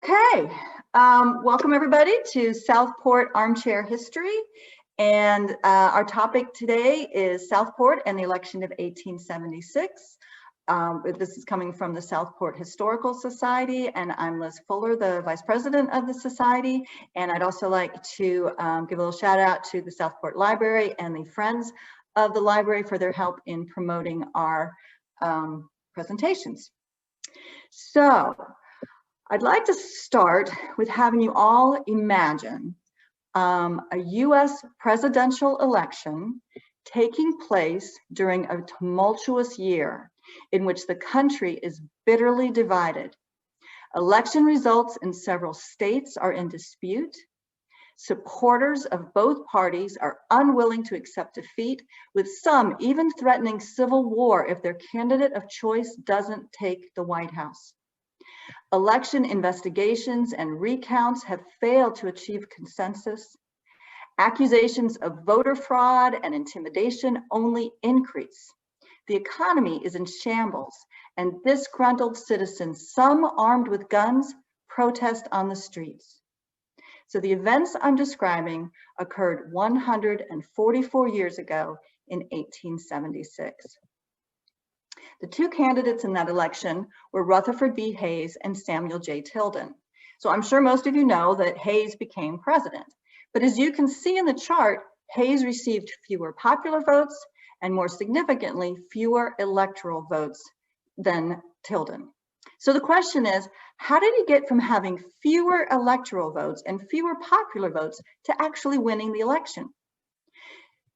Okay, welcome everybody to Southport Armchair History. And our topic today is Southport and the election of 1876. This is coming from the Southport Historical Society, and I'm Liz Fuller, the Vice President of the Society. And I'd also like to give a little shout out to the Southport Library and the Friends of the Library for their help in promoting our presentations. So, I'd like to start with having you all imagine a U.S. presidential election taking place during a tumultuous year in which the country is bitterly divided. Election results in several states are in dispute. Supporters of both parties are unwilling to accept defeat, with some even threatening civil war if their candidate of choice doesn't take the White House. Election investigations and recounts have failed to achieve consensus. Accusations of voter fraud and intimidation only increase. The economy is in shambles, and disgruntled citizens, some armed with guns, protest on the streets. So the events I'm describing occurred 144 years ago in 1876. The two candidates in that election were Rutherford B. Hayes and Samuel J. Tilden. So I'm sure most of you know that Hayes became president. But as you can see in the chart, Hayes received fewer popular votes and, more significantly, fewer electoral votes than Tilden. So the question is, how did he get from having fewer electoral votes and fewer popular votes to actually winning the election?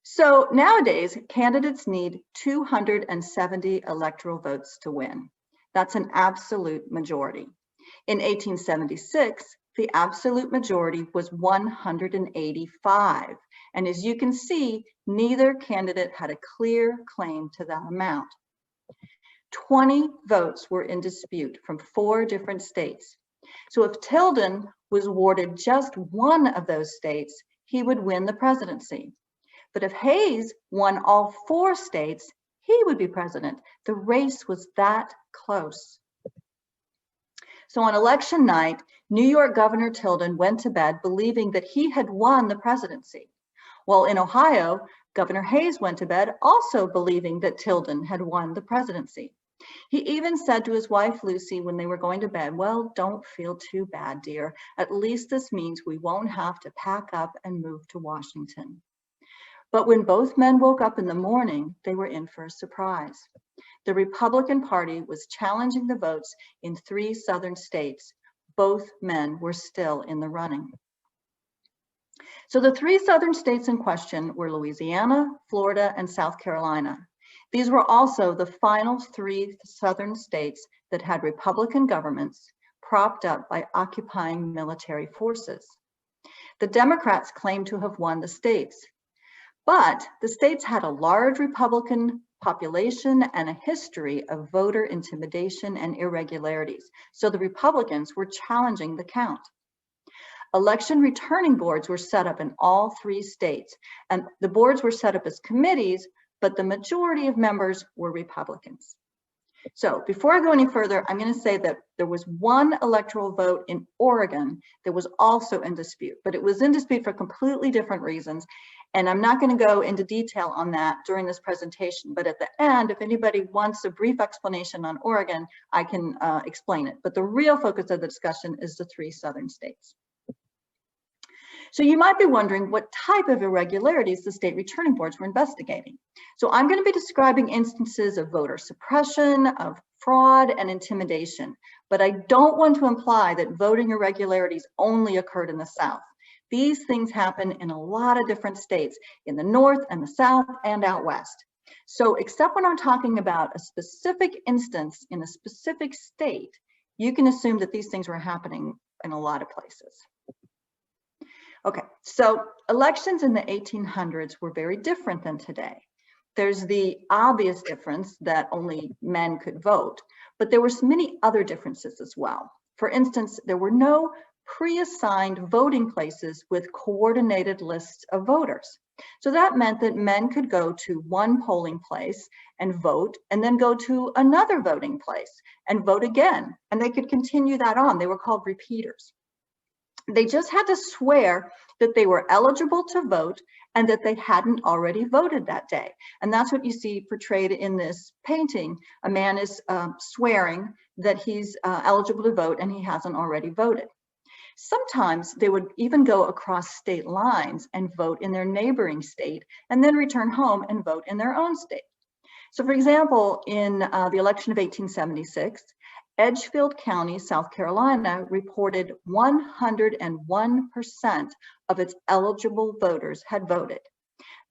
So nowadays, candidates need 270 electoral votes to win. That's an absolute majority. In 1876, the absolute majority was 185. And as you can see, neither candidate had a clear claim to that amount. 20 votes were in dispute from 4 different states. So if Tilden was awarded just one of those states, he would win the presidency. But if Hayes won all 4 states, he would be president. The race was that close. So on election night, New York Governor Tilden went to bed believing that he had won the presidency. While in Ohio, Governor Hayes went to bed also believing that Tilden had won the presidency. He even said to his wife, Lucy, when they were going to bed, "Well, don't feel too bad, dear. At least this means we won't have to pack up and move to Washington." But when both men woke up in the morning, they were in for a surprise. The Republican Party was challenging the votes in 3 southern states. Both men were still in the running. So the 3 southern states in question were Louisiana, Florida, and South Carolina. These were also the final 3 southern states that had Republican governments propped up by occupying military forces. The Democrats claimed to have won the states. But the states had a large Republican population and a history of voter intimidation and irregularities, so the Republicans were challenging the count. Election returning boards were set up in all 3 states, and the boards were set up as committees, but the majority of members were Republicans. So before I go any further, I'm going to say that there was one electoral vote in Oregon that was also in dispute, but it was in dispute for completely different reasons. And I'm not going to go into detail on that during this presentation, but at the end, if anybody wants a brief explanation on Oregon, I can explain it. But the real focus of the discussion is the 3 southern states. So you might be wondering what type of irregularities the state returning boards were investigating. So I'm going to be describing instances of voter suppression, of fraud, and intimidation, but I don't want to imply that voting irregularities only occurred in the South. These things happen in a lot of different states, in the North and the South and out West. So except when I'm talking about a specific instance in a specific state, you can assume that these things were happening in a lot of places. Okay, so elections in the 1800s were very different than today. There's the obvious difference that only men could vote, but there were many other differences as well. For instance, there were no pre-assigned voting places with coordinated lists of voters. So that meant that men could go to one polling place and vote, and then go to another voting place and vote again. And they could continue that on. They were called repeaters. They just had to swear that they were eligible to vote and that they hadn't already voted that day. And that's what you see portrayed in this painting. A man is swearing that he's eligible to vote and he hasn't already voted. Sometimes they would even go across state lines and vote in their neighboring state and then return home and vote in their own state. So for example, in the election of 1876, Edgefield County, South Carolina, reported 101% of its eligible voters had voted.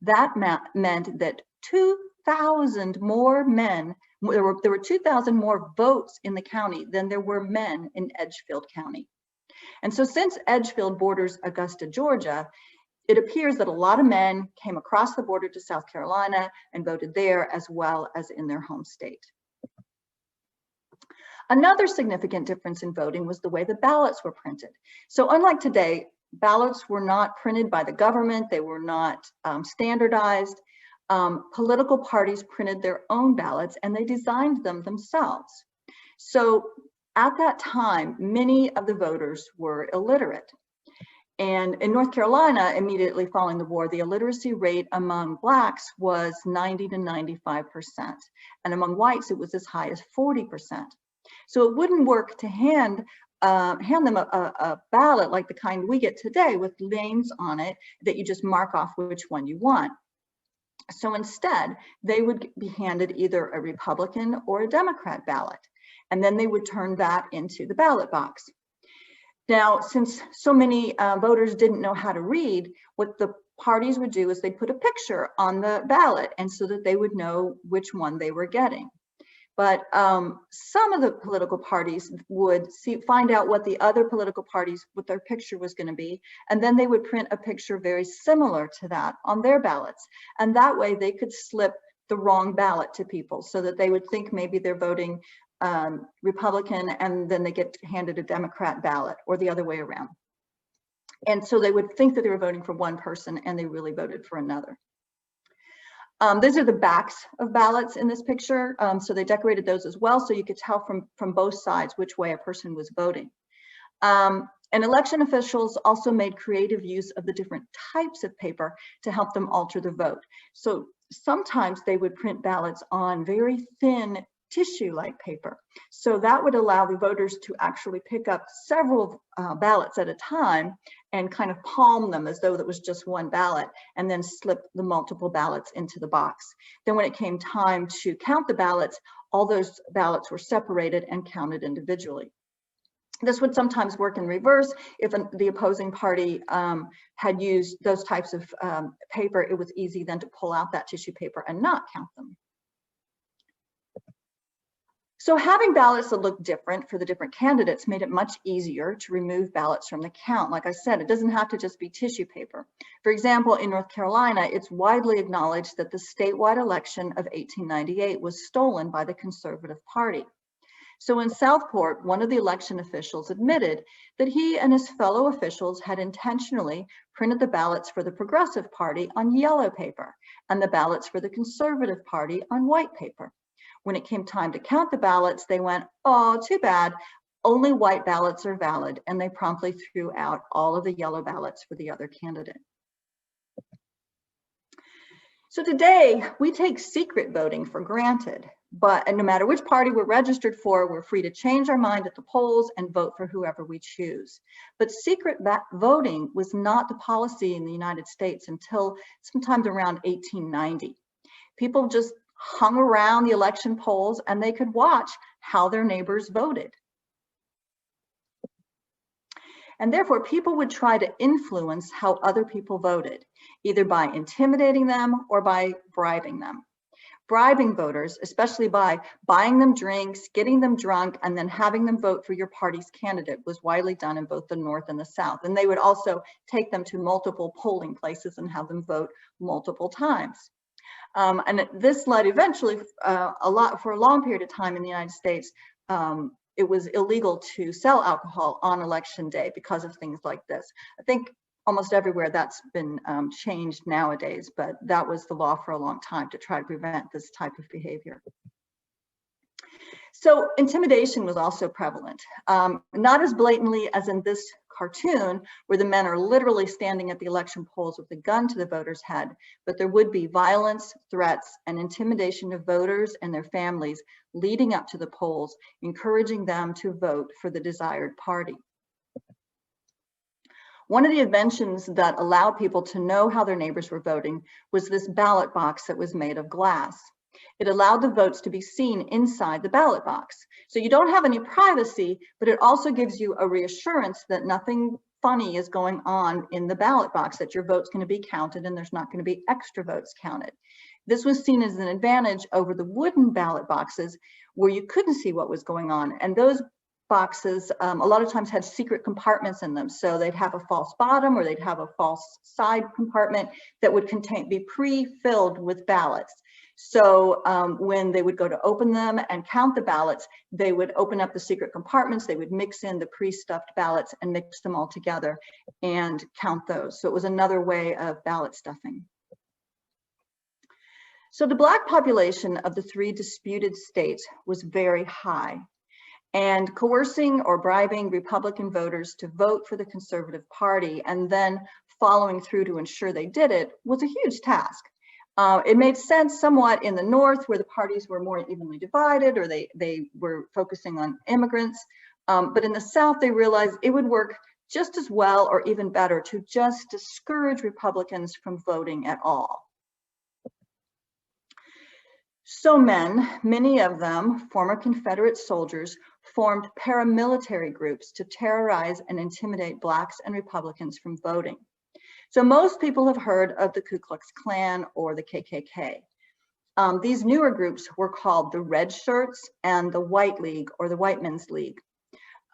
That meant that 2,000 more men, there were 2,000 more votes in the county than there were men in Edgefield County. And so since Edgefield borders Augusta, Georgia, it appears that a lot of men came across the border to South Carolina and voted there as well as in their home state. Another significant difference in voting was the way the ballots were printed. So unlike today, ballots were not printed by the government, they were not standardized. Political parties printed their own ballots and they designed them themselves. So at that time, many of the voters were illiterate. And in North Carolina, immediately following the war, the illiteracy rate among Blacks was 90 to 95%. And among whites, it was as high as 40%. So it wouldn't work to hand them a ballot like the kind we get today with names on it that you just mark off which one you want. So instead, they would be handed either a Republican or a Democrat ballot, and then they would turn that into the ballot box. Now, since so many voters didn't know how to read, what the parties would do is they'd put a picture on the ballot, and so that they would know which one they were getting. But some of the political parties would find out what the other political parties, what their picture was going to be, and then they would print a picture very similar to that on their ballots. And that way they could slip the wrong ballot to people so that they would think maybe they're voting Republican and then they get handed a Democrat ballot, or the other way around. And so they would think that they were voting for one person and they really voted for another. These are the backs of ballots in this picture. So they decorated those as well, so you could tell from both sides which way a person was voting. And election officials also made creative use of the different types of paper to help them alter the vote. So sometimes they would print ballots on very thin tissue-like paper. So that would allow the voters to actually pick up several ballots at a time and kind of palm them as though that was just one ballot, and then slip the multiple ballots into the box. Then when it came time to count the ballots, all those ballots were separated and counted individually. This would sometimes work in reverse. If the opposing party had used those types of paper, it was easy then to pull out that tissue paper and not count them. So having ballots that look different for the different candidates made it much easier to remove ballots from the count. Like I said, it doesn't have to just be tissue paper. For example, in North Carolina, it's widely acknowledged that the statewide election of 1898 was stolen by the Conservative Party. So in Southport, one of the election officials admitted that he and his fellow officials had intentionally printed the ballots for the Progressive Party on yellow paper and the ballots for the Conservative Party on white paper. When it came time to count the ballots, they went, "Oh, too bad, only white ballots are valid," and they promptly threw out all of the yellow ballots for the other candidate. So today, we take secret voting for granted, and no matter which party we're registered for, we're free to change our mind at the polls and vote for whoever we choose. But secret voting was not the policy in the United States until sometime around 1890. People just hung around the election polls and they could watch how their neighbors voted. And therefore, people would try to influence how other people voted, either by intimidating them or by bribing them. Bribing voters, especially by buying them drinks, getting them drunk, and then having them vote for your party's candidate, was widely done in both the North and the South. And they would also take them to multiple polling places and have them vote multiple times. And this led eventually for a long period of time in the United States, it was illegal to sell alcohol on election day because of things like this. I think almost everywhere that's been changed nowadays, but that was the law for a long time to try to prevent this type of behavior. So intimidation was also prevalent, not as blatantly as in this cartoon where the men are literally standing at the election polls with a gun to the voter's head, but there would be violence, threats, and intimidation of voters and their families leading up to the polls, encouraging them to vote for the desired party. One of the inventions that allowed people to know how their neighbors were voting was this ballot box that was made of glass. It allowed the votes to be seen inside the ballot box. So you don't have any privacy, but it also gives you a reassurance that nothing funny is going on in the ballot box, that your vote's going to be counted and there's not going to be extra votes counted. This was seen as an advantage over the wooden ballot boxes where you couldn't see what was going on. And those boxes a lot of times had secret compartments in them. So they'd have a false bottom or they'd have a false side compartment that would be pre-filled with ballots. So when they would go to open them and count the ballots, they would open up the secret compartments, they would mix in the pre-stuffed ballots and mix them all together and count those. So it was another way of ballot stuffing. So the Black population of the 3 disputed states was very high, and coercing or bribing Republican voters to vote for the Conservative Party and then following through to ensure they did it was a huge task. It made sense somewhat in the North where the parties were more evenly divided or they were focusing on immigrants. But in the South, they realized it would work just as well or even better to just discourage Republicans from voting at all. So many of them, former Confederate soldiers, formed paramilitary groups to terrorize and intimidate Blacks and Republicans from voting. So most people have heard of the Ku Klux Klan or the KKK. These newer groups were called the Red Shirts and the White League or the White Men's League.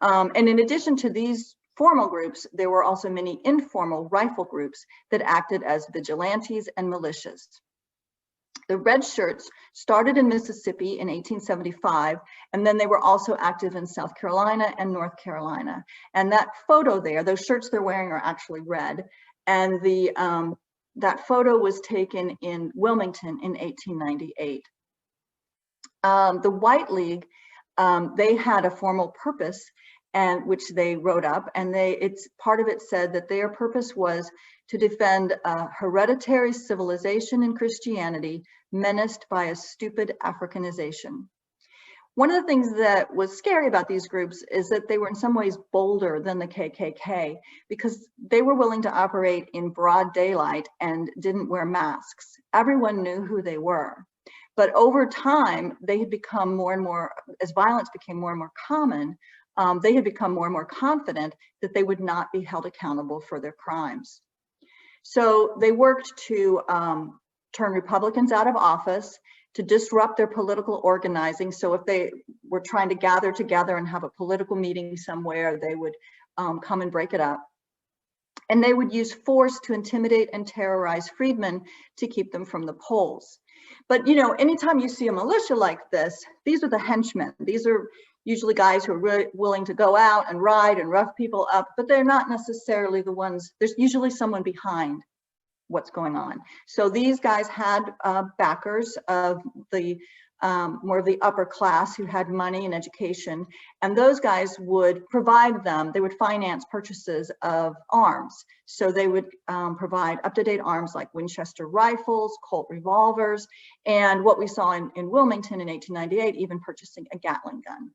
And in addition to these formal groups, there were also many informal rifle groups that acted as vigilantes and militias. The Red Shirts started in Mississippi in 1875, and then they were also active in South Carolina and North Carolina. And that photo there, those shirts they're wearing are actually red. And that photo was taken in Wilmington in 1898. The White League, they had a formal purpose and which they wrote up, and part of it said that their purpose was to defend a hereditary civilization in Christianity menaced by a stupid Africanization. One of the things that was scary about these groups is that they were in some ways bolder than the KKK because they were willing to operate in broad daylight and didn't wear masks. Everyone knew who they were. But over time, they had become more and more, as violence became more and more common, they had become more and more confident that they would not be held accountable for their crimes. So they worked to turn Republicans out of office, to disrupt their political organizing. So if they were trying to gather together and have a political meeting somewhere, they would come and break it up. And they would use force to intimidate and terrorize freedmen to keep them from the polls. But you know, anytime you see a militia like this, these are the henchmen. These are usually guys who are really willing to go out and ride and rough people up, but they're not necessarily the ones, there's usually someone behind what's going on. So these guys had backers of the more of the upper class who had money and education, and those guys would provide them, they would finance purchases of arms. So they would provide up-to-date arms like Winchester rifles, Colt revolvers, and what we saw in Wilmington in 1898, even purchasing a Gatling gun.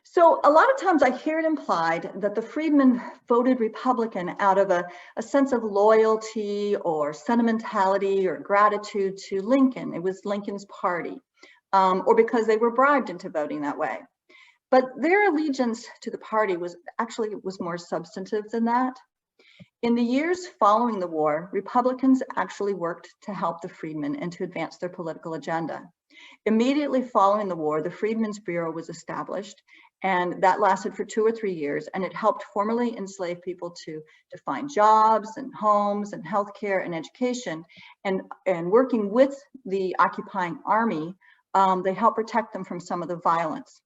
So a lot of times I hear it implied that the freedmen voted Republican out of a sense of loyalty or sentimentality or gratitude to Lincoln. It was Lincoln's party, or because they were bribed into voting that way. But their allegiance to the party was more substantive than that. In the years following the war, Republicans actually worked to help the freedmen and to advance their political agenda. Immediately following the war, the Freedmen's Bureau was established, and that lasted for 2 or 3 years, and it helped formerly enslaved people to find jobs and homes and healthcare and education, and working with the occupying army they helped protect them from some of the violence.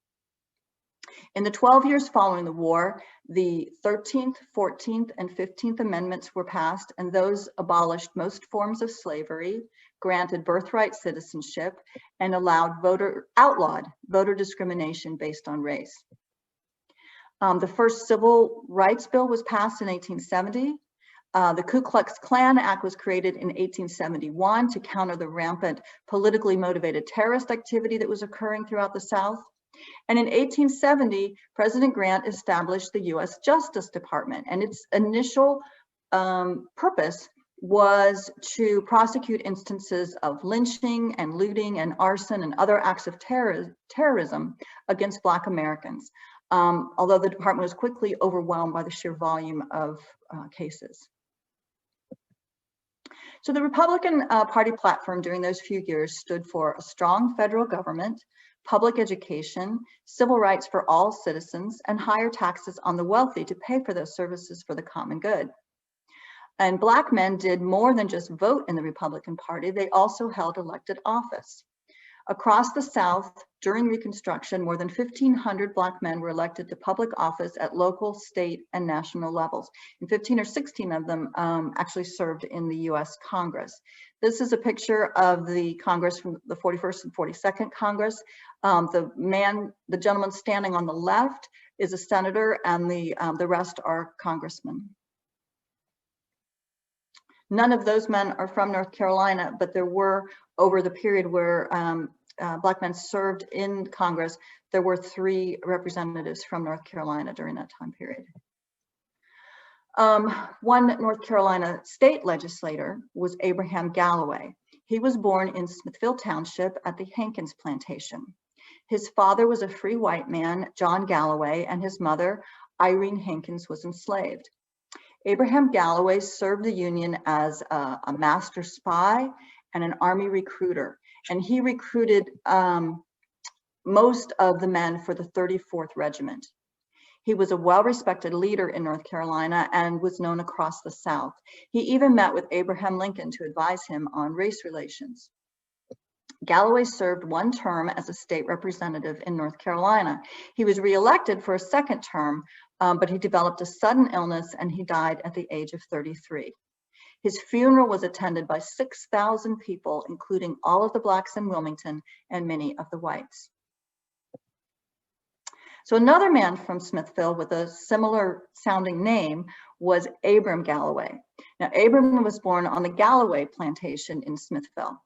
In the 12 years following the war, the 13th, 14th, and 15th Amendments were passed, and those abolished most forms of slavery, granted birthright citizenship, and outlawed voter discrimination based on race. The first Civil Rights Bill was passed in 1870. The Ku Klux Klan Act was created in 1871 to counter the rampant politically motivated terrorist activity that was occurring throughout the South. And in 1870, President Grant established the U.S. Justice Department, and its initial purpose was to prosecute instances of lynching and looting and arson and other acts of terrorism against Black Americans, although the department was quickly overwhelmed by the sheer volume of cases. So the Republican Party platform during those few years stood for a strong federal government, public education, civil rights for all citizens, and higher taxes on the wealthy to pay for those services for the common good. And Black men did more than just vote in the Republican Party, they also held elected office. Across the South, during Reconstruction, more than 1,500 Black men were elected to public office at local, state, and national levels. And 15 or 16 of them actually served in the U.S. Congress. This is a picture of the Congress from the 41st and 42nd Congress. The gentleman standing on the left is a senator, and the rest are congressmen. None of those men are from North Carolina, but there were, over the period where Black men served in Congress, there were 3 representatives from North Carolina during that time period. One North Carolina state legislator was Abram Galloway. He was born in Smithville Township at the Hankins Plantation. His father was a free white man, John Galloway, and his mother, Irene Hankins, was enslaved. Abram Galloway served the Union as a master spy and an army recruiter, and he recruited most of the men for the 34th Regiment. He was a well-respected leader in North Carolina and was known across the South. He even met with Abraham Lincoln to advise him on race relations. Galloway served 1 term as a state representative in North Carolina. He was reelected for a 2nd term, but he developed a sudden illness and he died at the age of 33. His funeral was attended by 6,000 people, including all of the Blacks in Wilmington and many of the whites. So another man from Smithville with a similar sounding name was Abram Galloway. Now, Abram was born on the Galloway plantation in Smithville.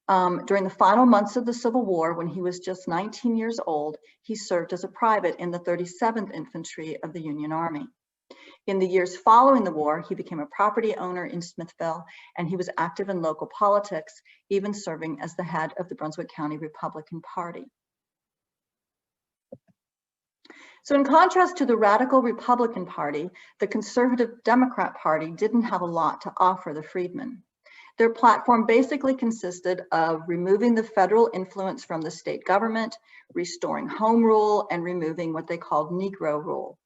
During the final months of the Civil War, when he was just 19 years old, he served as a private in the 37th Infantry of the Union Army. In the years following the war, he became a property owner in Smithville, and he was active in local politics, even serving as the head of the Brunswick County Republican Party. So in contrast to the radical Republican Party, the conservative Democrat Party didn't have a lot to offer the freedmen. Their platform basically consisted of removing the federal influence from the state government, restoring home rule, and removing what they called Negro rule.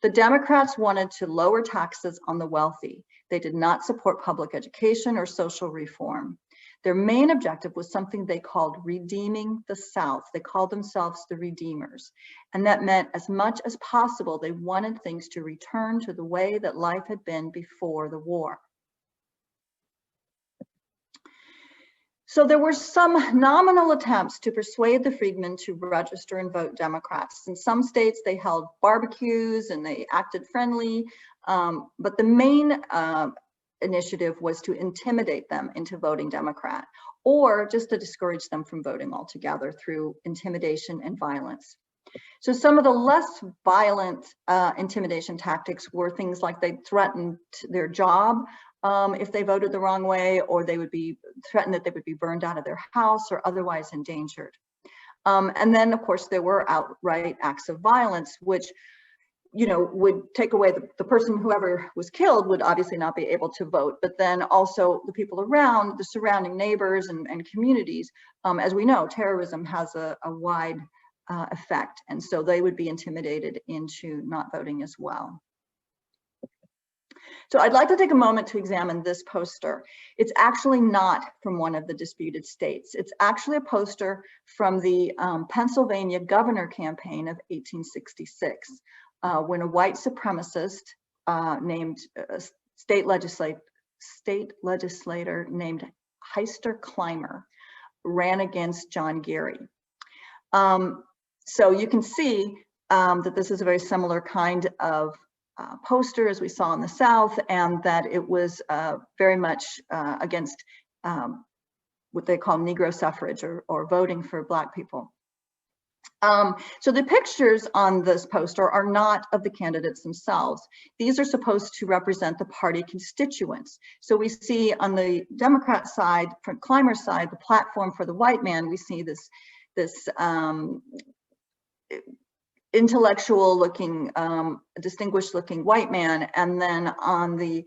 The Democrats wanted to lower taxes on the wealthy. They did not support public education or social reform. Their main objective was something they called redeeming the South. They called themselves the Redeemers. And that meant, as much as possible, they wanted things to return to the way that life had been before the war. So there were some nominal attempts to persuade the freedmen to register and vote Democrats. In some states, they held barbecues and they acted friendly, but the main initiative was to intimidate them into voting Democrat, or just to discourage them from voting altogether through intimidation and violence. So some of the less violent intimidation tactics were things like they threatened their job if they voted the wrong way, or they would be threatened that they would be burned out of their house or otherwise endangered. And then, of course, there were outright acts of violence, which, you know, would take away the person, whoever was killed would obviously not be able to vote, but then also the people around, the surrounding neighbors and communities. As we know, terrorism has a wide effect, and so they would be intimidated into not voting as well. So I'd like to take a moment to examine this poster. It's actually not from one of the disputed states. It's actually a poster from the Pennsylvania governor campaign of 1866, when a white supremacist named state legislator named Heister Clymer ran against John Geary. So you can see that this is a very similar kind of poster as we saw in the South, and that it was very much against what they call Negro suffrage, or voting for Black people. So the pictures on this poster are not of the candidates themselves. These are supposed to represent the party constituents. So we see on the Democrat side, from Clymer's side, the platform for the white man, we see this intellectual looking, distinguished looking white man. And then on the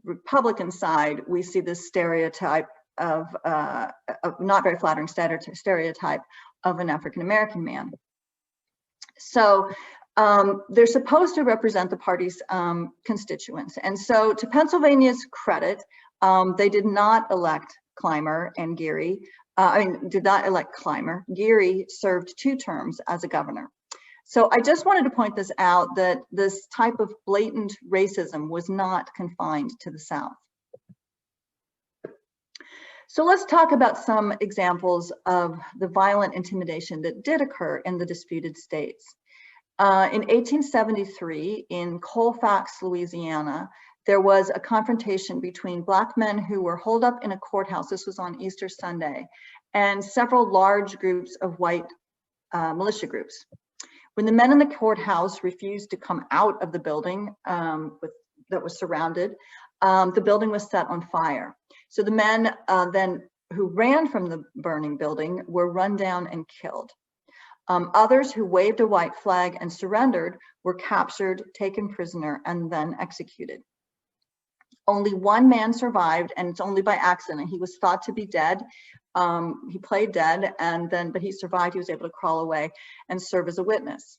Republican side, we see this stereotype of not very flattering stereotype of an African-American man. So they're supposed to represent the party's constituents. And so to Pennsylvania's credit, they did not elect Clymer and Geary. Did not elect Clymer. Geary served 2 terms as a governor. So I just wanted to point this out, that this type of blatant racism was not confined to the South. So let's talk about some examples of the violent intimidation that did occur in the disputed states. In 1873, in Colfax, Louisiana, there was a confrontation between Black men who were holed up in a courthouse. This was on Easter Sunday, and several large groups of white militia groups. When the men in the courthouse refused to come out of the building that was surrounded, the building was set on fire. So the men then who ran from the burning building were run down and killed. Others who waved a white flag and surrendered were captured, taken prisoner, and then executed. Only one man survived, and it's only by accident. He was thought to be dead. He played dead, but he survived. He was able to crawl away and serve as a witness.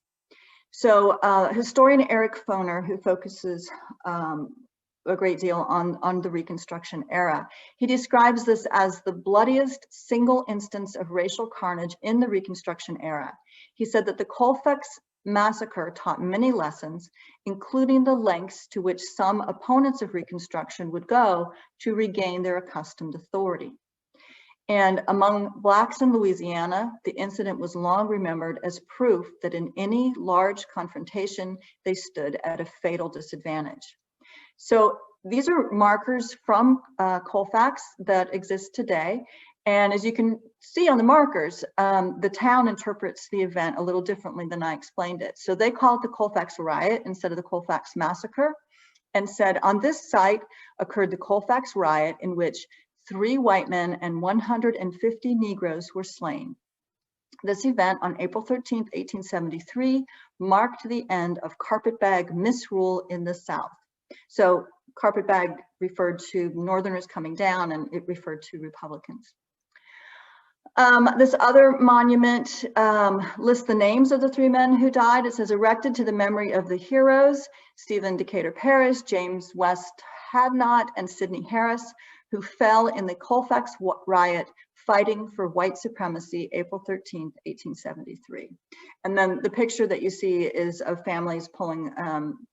So historian Eric Foner, who focuses a great deal on the Reconstruction era, he describes this as the bloodiest single instance of racial carnage in the Reconstruction era. He said that the Colfax Massacre taught many lessons, including the lengths to which some opponents of Reconstruction would go to regain their accustomed authority. And among Blacks in Louisiana, the incident was long remembered as proof that in any large confrontation, they stood at a fatal disadvantage. So these are markers from Colfax that exist today. And as you can see on the markers, the town interprets the event a little differently than I explained it. So they call it the Colfax Riot instead of the Colfax Massacre, and said on this site occurred the Colfax Riot, in which 3 white men and 150 Negroes were slain. This event on April 13th, 1873, marked the end of carpetbag misrule in the South. So carpetbag referred to Northerners coming down, and it referred to Republicans. This other monument lists the names of the 3 men who died. It says, erected to the memory of the heroes, Stephen Decatur Parris, James West Hadnot, and Sidney Harris, who fell in the Colfax Riot fighting for white supremacy, April 13th, 1873. And then the picture that you see is of families pulling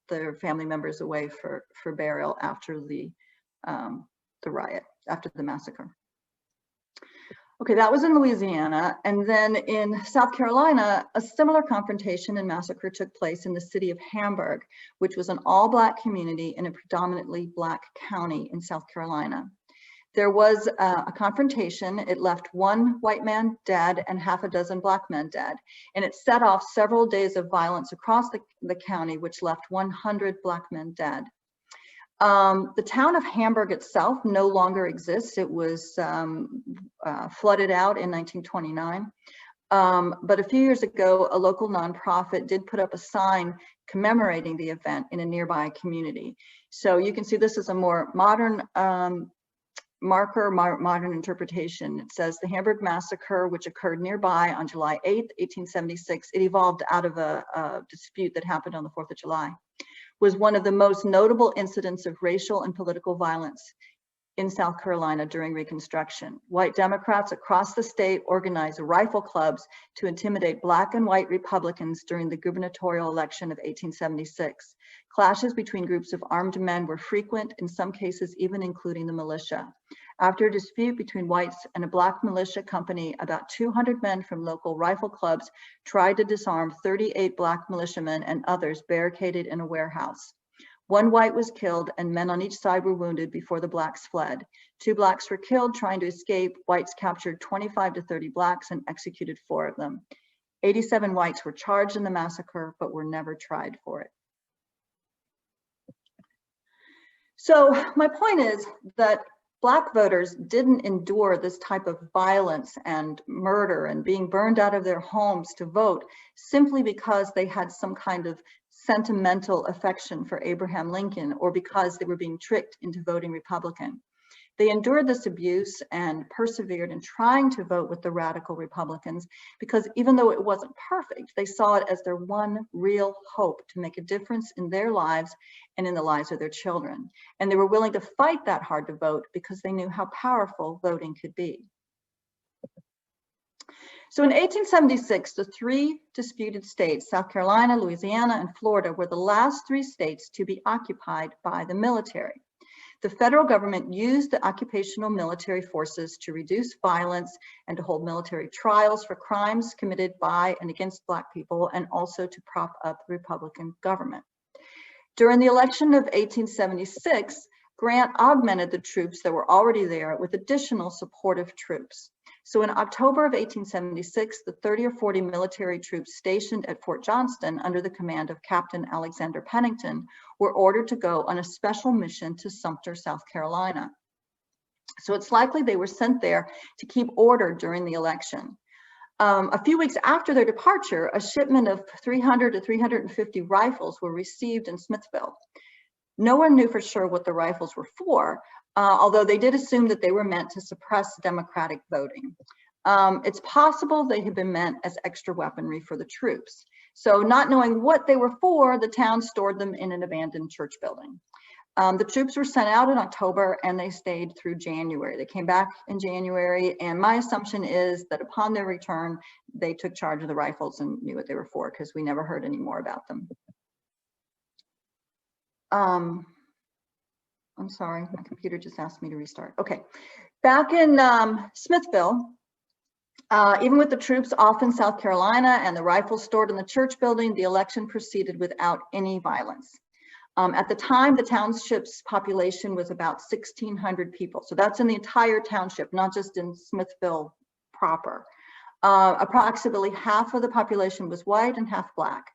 their family members away for burial after the riot, after the massacre. Okay, that was in Louisiana. And then in South Carolina, a similar confrontation and massacre took place in the city of Hamburg, which was an all-Black community in a predominantly Black county in South Carolina. There was a confrontation. It left 1 white man dead and half a dozen Black men dead. And it set off several days of violence across the county, which left 100 Black men dead. The town of Hamburg itself no longer exists. It was flooded out in 1929. But a few years ago, a local nonprofit did put up a sign commemorating the event in a nearby community. So you can see this is a more modern modern interpretation. It says the Hamburg Massacre, which occurred nearby on July 8th, 1876, it evolved out of a dispute that happened on the 4th of July, was one of the most notable incidents of racial and political violence in South Carolina during Reconstruction. White Democrats across the state organized rifle clubs to intimidate Black and white Republicans during the gubernatorial election of 1876. Clashes between groups of armed men were frequent, in some cases even including the militia. After a dispute between whites and a Black militia company, about 200 men from local rifle clubs tried to disarm 38 Black militiamen and others barricaded in a warehouse. One white was killed and men on each side were wounded before the Blacks fled. 2 Blacks were killed trying to escape. Whites captured 25 to 30 Blacks and executed 4 of them. 87 whites were charged in the massacre, but were never tried for it. So my point is that Black voters didn't endure this type of violence and murder and being burned out of their homes to vote simply because they had some kind of sentimental affection for Abraham Lincoln or because they were being tricked into voting Republican. They endured this abuse and persevered in trying to vote with the radical Republicans because even though it wasn't perfect, they saw it as their one real hope to make a difference in their lives and in the lives of their children. And they were willing to fight that hard to vote because they knew how powerful voting could be. So in 1876, the 3 disputed states, South Carolina, Louisiana, and Florida, were the last 3 states to be occupied by the military. The federal government used the occupational military forces to reduce violence and to hold military trials for crimes committed by and against Black people, and also to prop up the Republican government. During the election of 1876, Grant augmented the troops that were already there with additional supportive troops. So in October of 1876, the 30 or 40 military troops stationed at Fort Johnston under the command of Captain Alexander Pennington were ordered to go on a special mission to Sumter, South Carolina. So it's likely they were sent there to keep order during the election. A few weeks after their departure, a shipment of 300 to 350 rifles were received in Smithville. No one knew for sure what the rifles were for, although they did assume that they were meant to suppress Democratic voting. It's possible they had been meant as extra weaponry for the troops. So not knowing what they were for, the town stored them in an abandoned church building. The troops were sent out in October and they stayed through January. They came back in January, and my assumption is that upon their return, they took charge of the rifles and knew what they were for because we never heard any more about them. I'm sorry, my computer just asked me to restart. Okay, back in Smithville, even with the troops off in South Carolina and the rifles stored in the church building, the election proceeded without any violence. At the time, the township's population was about 1,600 people. So that's in the entire township, not just in Smithville proper. Approximately half of the population was white and half Black.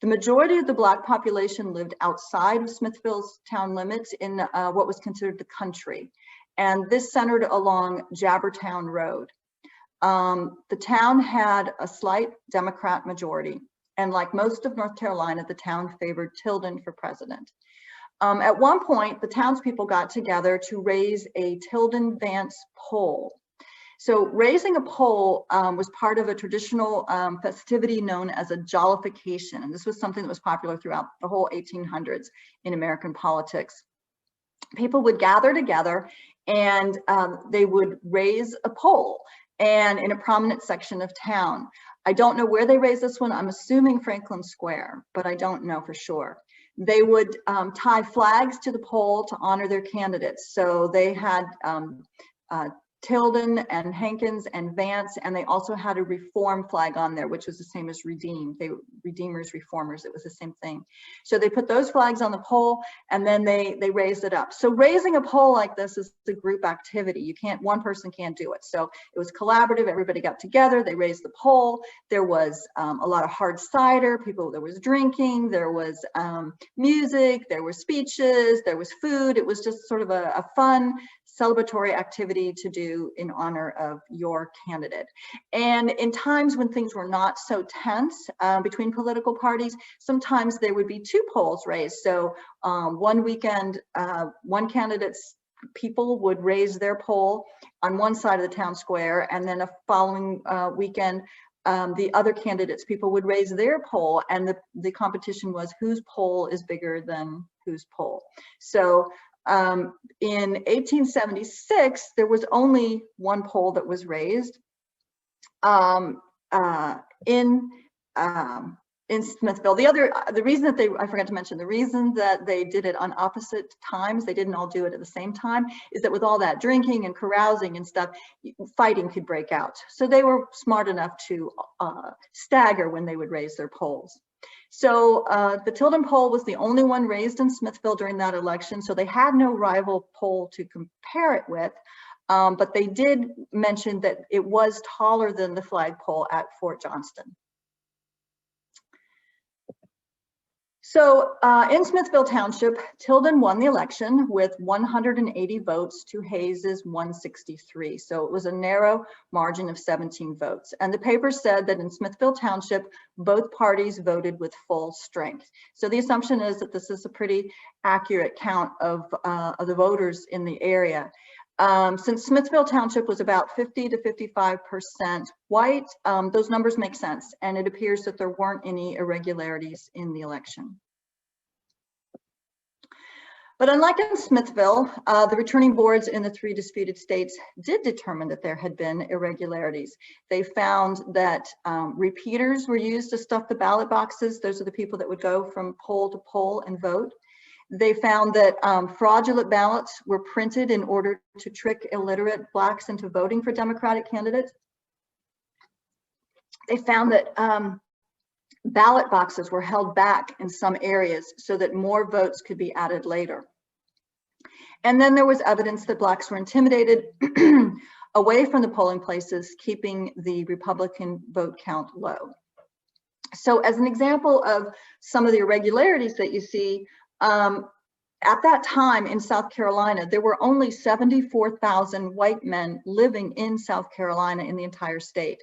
The majority of the Black population lived outside of Smithville's town limits in what was considered the country. And this centered along Jabbertown Road. The town had a slight Democrat majority. And like most of North Carolina, the town favored Tilden for president. At one point, the townspeople got together to raise a Tilden-Vance poll. So raising a pole was part of a traditional festivity known as a jollification. And this was something that was popular throughout the whole 1800s in American politics. People would gather together and they would raise a pole and in a prominent section of town. I don't know where they raised this one. I'm assuming Franklin Square, but I don't know for sure. They would tie flags to the pole to honor their candidates. So they had Tilden and Hankins and Vance, and they also had a reform flag on there, which was the same as redeem. They redeemers, reformers, it was the same thing. So they put those flags on the pole and then they raised it up. So raising a pole like this is a group activity. One person can't do it. So it was collaborative, everybody got together, they raised the pole. There was a lot of hard cider, there was drinking, there was music, there were speeches, there was food. It was just sort of a fun, celebratory activity to do in honor of your candidate. And in times when things were not so tense between political parties, sometimes there would be 2 polls raised. So one weekend, one candidate's people would raise their poll on one side of the town square, and then a following weekend, the other candidates, people would raise their poll, and the competition was whose poll is bigger than whose poll. So in 1876, there was only one poll that was raised in Smithville. The reason that I forgot to mention, the reason that they did it on opposite times, they didn't all do it at the same time, is that with all that drinking and carousing and stuff, fighting could break out. So they were smart enough to stagger when they would raise their polls. So the Tilden poll was the only one raised in Smithville during that election, so they had no rival poll to compare it with. But they did mention that it was taller than the flagpole at Fort Johnston. So in Smithville Township, Tilden won the election with 180 votes to Hayes's 163. So it was a narrow margin of 17 votes. And the paper said that in Smithville Township, both parties voted with full strength. So the assumption is that this is a pretty accurate count of the voters in the area. Since Smithville Township was about 50 to 55% white, those numbers make sense, and it appears that there weren't any irregularities in the election. But unlike in Smithville, the returning boards in the 3 disputed states did determine that there had been irregularities. They found that repeaters were used to stuff the ballot boxes. Those are the people that would go from poll to poll and vote. They found that fraudulent ballots were printed in order to trick illiterate Blacks into voting for Democratic candidates. They found that ballot boxes were held back in some areas so that more votes could be added later. And then there was evidence that Blacks were intimidated away from the polling places, keeping the Republican vote count low. So as an example of some of the irregularities that you see, at that time in South Carolina, there were only 74,000 white men living in South Carolina in the entire state.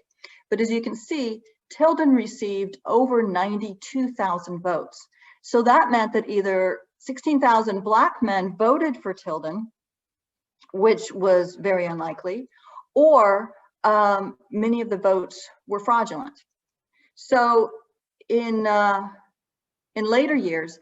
But as you can see, Tilden received over 92,000 votes. So that meant that either 16,000 Black men voted for Tilden, which was very unlikely, or many of the votes were fraudulent. So in later years,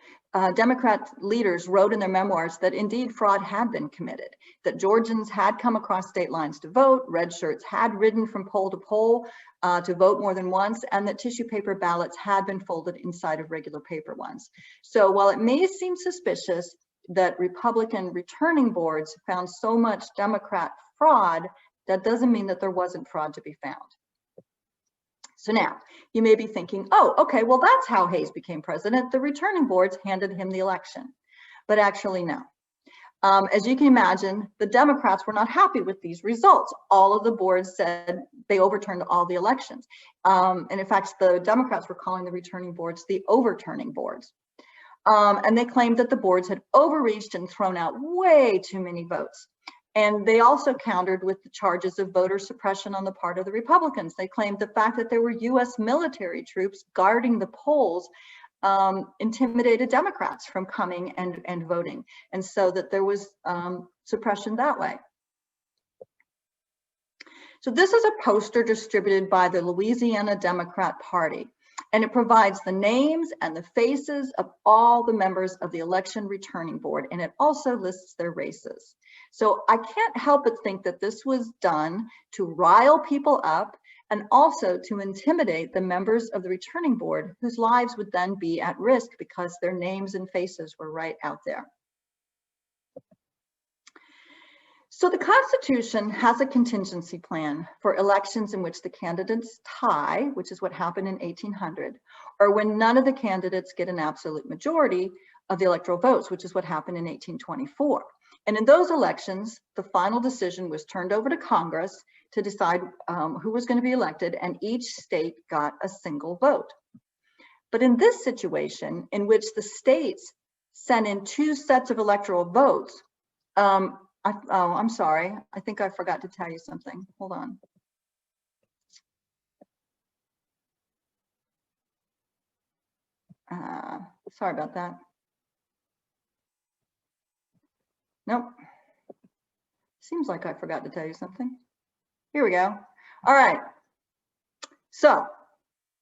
Democrat leaders wrote in their memoirs that indeed fraud had been committed, that Georgians had come across state lines to vote, red shirts had ridden from poll to poll to vote more than once, and that tissue paper ballots had been folded inside of regular paper ones. So while it may seem suspicious that Republican returning boards found so much Democrat fraud, that doesn't mean that there wasn't fraud to be found. So now you may be thinking, oh, okay, well, that's how Hayes became president. The returning boards handed him the election, but actually no. As you can imagine, the Democrats were not happy with these results. All of the boards said they overturned all the elections. And in fact, the Democrats were calling the returning boards the overturning boards. And they claimed that the boards had overreached and thrown out way too many votes. And they also countered with the charges of voter suppression on the part of the Republicans. They claimed the fact that there were U.S. military troops guarding the polls intimidated Democrats from coming and voting. And so that there was suppression that way. So this is a poster distributed by the Louisiana Democrat Party. And it provides the names and the faces of all the members of the election returning board. And it also lists their races. So I can't help but think that this was done to rile people up and also to intimidate the members of the returning board, whose lives would then be at risk because their names and faces were right out there. So the Constitution has a contingency plan for elections in which the candidates tie, which is what happened in 1800, or when none of the candidates get an absolute majority of the electoral votes, which is what happened in 1824. And in those elections, the final decision was turned over to Congress to decide who was going to be elected, and each state got a single vote. But in this situation, in which the states sent in 2 sets of electoral votes, I'm sorry, I think I forgot to tell you something. Hold on. Sorry about that. Nope. Seems like I forgot to tell you something. Here we go. All right. So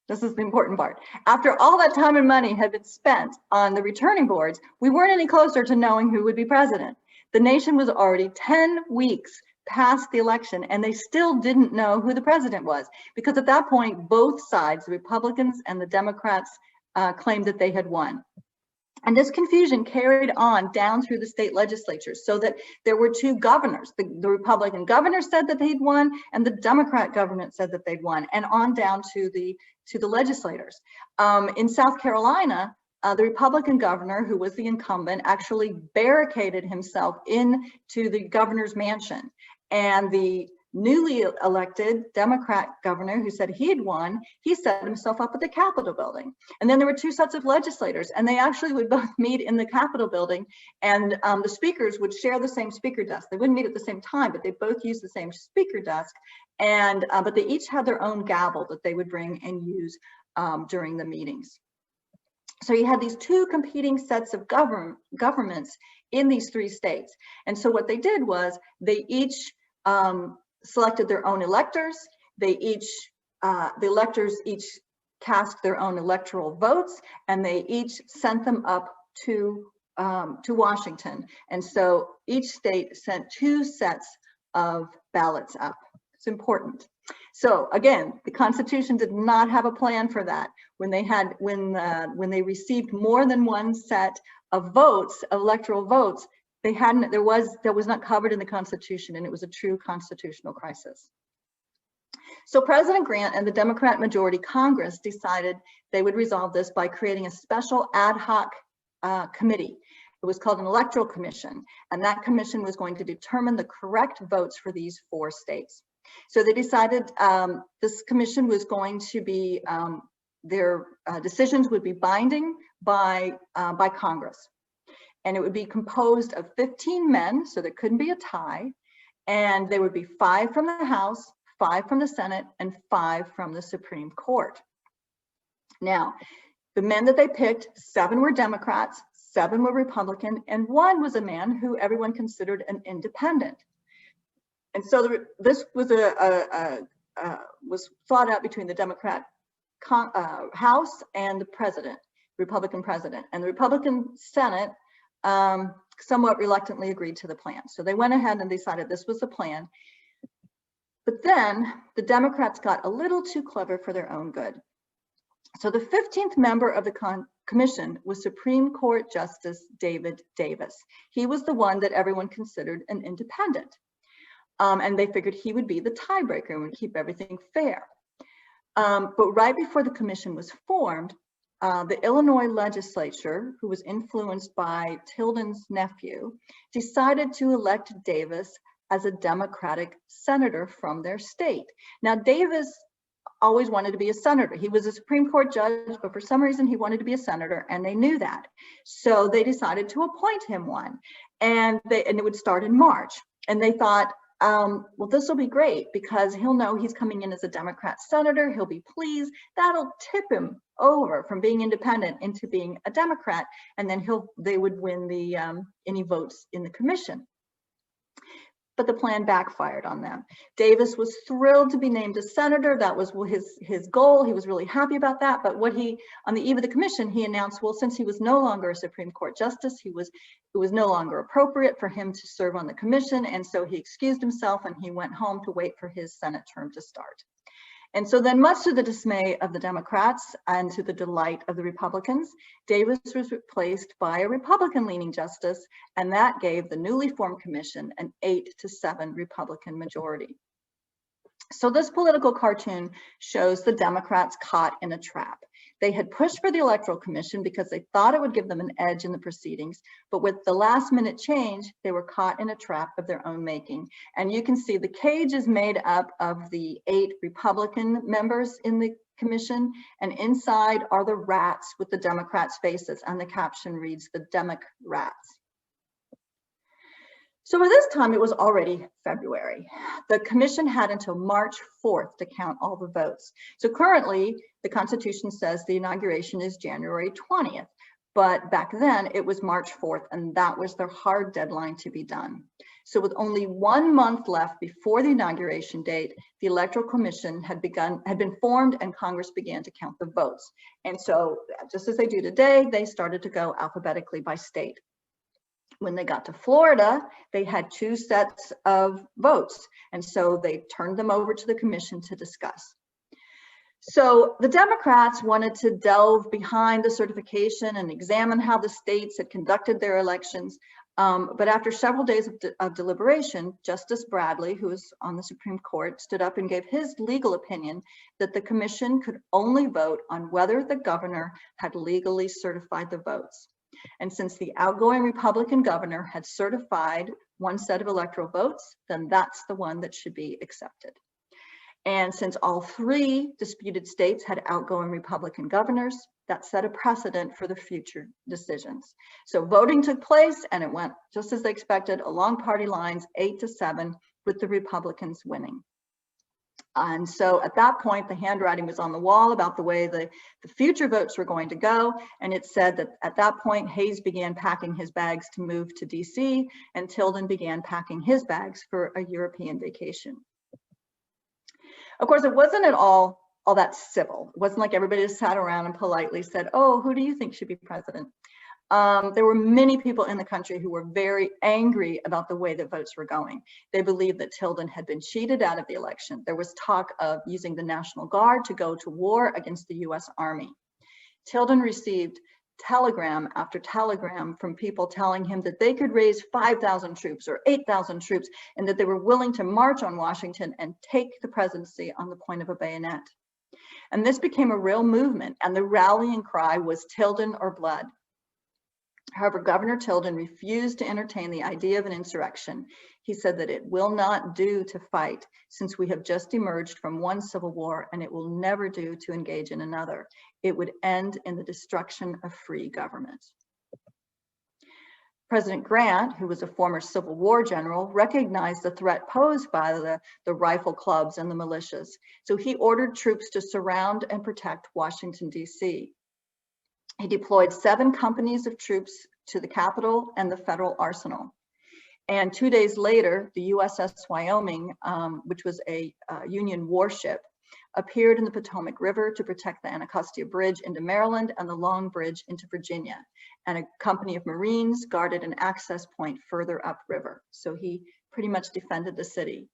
this is the important part. After all that time and money had been spent on the returning boards, we weren't any closer to knowing who would be president. The nation was already 10 weeks past the election, and they still didn't know who the president was, because at that point, both sides, the Republicans and the Democrats, claimed that they had won. And this confusion carried on down through the state legislatures, so that there were two governors. The Republican governor said that they'd won, and the Democrat governor said that they'd won, and on down to the legislators. In South Carolina, the Republican governor, who was the incumbent, actually barricaded himself into the governor's mansion. And the newly elected Democrat governor, who said he had won, he set himself up at the Capitol building. And then there were two sets of legislators, and they actually would both meet in the Capitol building, and the speakers would share the same speaker desk. They wouldn't meet at the same time, but they both used the same speaker desk. And but they each had their own gavel that they would bring and use during the meetings. So you had these two competing sets of governments in these three states. And so what they did was they each selected their own electors. The electors each cast their own electoral votes, and they each sent them up to Washington. And so each state sent two sets of ballots up. It's important. So again, the Constitution did not have a plan for that. When they received more than one set of votes, electoral votes, that was not covered in the Constitution, and it was a true constitutional crisis. So President Grant and the Democrat majority Congress decided they would resolve this by creating a special ad hoc committee. It was called an Electoral Commission, and that commission was going to determine the correct votes for these four states. So they decided this commission was going to be, their decisions would be binding by Congress. And it would be composed of 15 men, so there couldn't be a tie. And there would be 5 from the House, 5 from the Senate, and 5 from the Supreme Court. Now, the men that they picked, 7 were Democrats, 7 were Republican, and 1 was a man who everyone considered an independent. And so this was was thought out between the Democrat House and the president, Republican president, and the Republican Senate somewhat reluctantly agreed to the plan. So they went ahead and decided this was the plan. But then the Democrats got a little too clever for their own good. So the 15th member of the commission was Supreme Court Justice David Davis. He was the one that everyone considered an independent. And they figured he would be the tiebreaker and would keep everything fair. But right before the commission was formed, the Illinois legislature, who was influenced by Tilden's nephew, decided to elect Davis as a Democratic senator from their state. Now, Davis always wanted to be a senator. He was a Supreme Court judge, but for some reason he wanted to be a senator, and they knew that. So they decided to appoint him one, and it would start in March. And they thought, well, this will be great because he'll know he's coming in as a Democrat senator. He'll be pleased. That'll tip him over from being independent into being a Democrat, and then they would win the any votes in the commission. But the plan backfired on them. Davis was thrilled to be named a senator. That was his goal. He was really happy about that. But on the eve of the commission, he announced, well, since he was no longer a Supreme Court justice, it was no longer appropriate for him to serve on the commission. And so he excused himself and he went home to wait for his Senate term to start. And so then, much to the dismay of the Democrats and to the delight of the Republicans, Davis was replaced by a Republican-leaning justice, and that gave the newly formed commission an 8-7 Republican majority. So this political cartoon shows the Democrats caught in a trap. They had pushed for the Electoral Commission because they thought it would give them an edge in the proceedings, but with the last-minute change, they were caught in a trap of their own making. And you can see the cage is made up of the 8 Republican members in the commission, and inside are the rats with the Democrats' faces, and the caption reads, "The Demic Rats." So by this time, it was already February. The commission had until March 4th to count all the votes. So currently, the Constitution says the inauguration is January 20th, But back then it was March 4th, and that was their hard deadline to be done. So with only 1 month left before the inauguration date, the Electoral Commission had been formed, and Congress began to count the votes. And so just as they do today, they started to go alphabetically by state. When they got to Florida, they had 2 sets of votes, and so they turned them over to the commission to discuss. So the Democrats wanted to delve behind the certification and examine how the states had conducted their elections. But after several days of deliberation, Justice Bradley, who was on the Supreme Court, stood up and gave his legal opinion that the commission could only vote on whether the governor had legally certified the votes. And since the outgoing Republican governor had certified one set of electoral votes, then that's the one that should be accepted. And since all 3 disputed states had outgoing Republican governors, that set a precedent for the future decisions. So voting took place, and it went just as they expected, along party lines, 8-7, with the Republicans winning. And so at that point, the handwriting was on the wall about the way the future votes were going to go. And it said that at that point, Hayes began packing his bags to move to DC, and Tilden began packing his bags for a European vacation. Of course, it wasn't at all that civil. It wasn't like everybody just sat around and politely said, oh, who do you think should be president? There were many people in the country who were very angry about the way that votes were going. They believed that Tilden had been cheated out of the election. There was talk of using the National Guard to go to war against the U.S. Army. Tilden received telegram after telegram from people telling him that they could raise 5,000 troops or 8,000 troops, and that they were willing to march on Washington and take the presidency on the point of a bayonet. And this became a real movement, and the rallying cry was Tilden or blood. However, Governor Tilden refused to entertain the idea of an insurrection. He said that it will not do to fight, since we have just emerged from one civil war, and it will never do to engage in another. It would end in the destruction of free government. President Grant, who was a former Civil War general, recognized the threat posed by the rifle clubs and the militias. So he ordered troops to surround and protect Washington, D.C. He deployed 7 companies of troops to the Capitol and the federal arsenal. And 2 days later, the USS Wyoming, which was a Union warship, appeared in the Potomac River to protect the Anacostia Bridge into Maryland and the Long Bridge into Virginia. And a company of Marines guarded an access point further upriver. So he pretty much defended the city.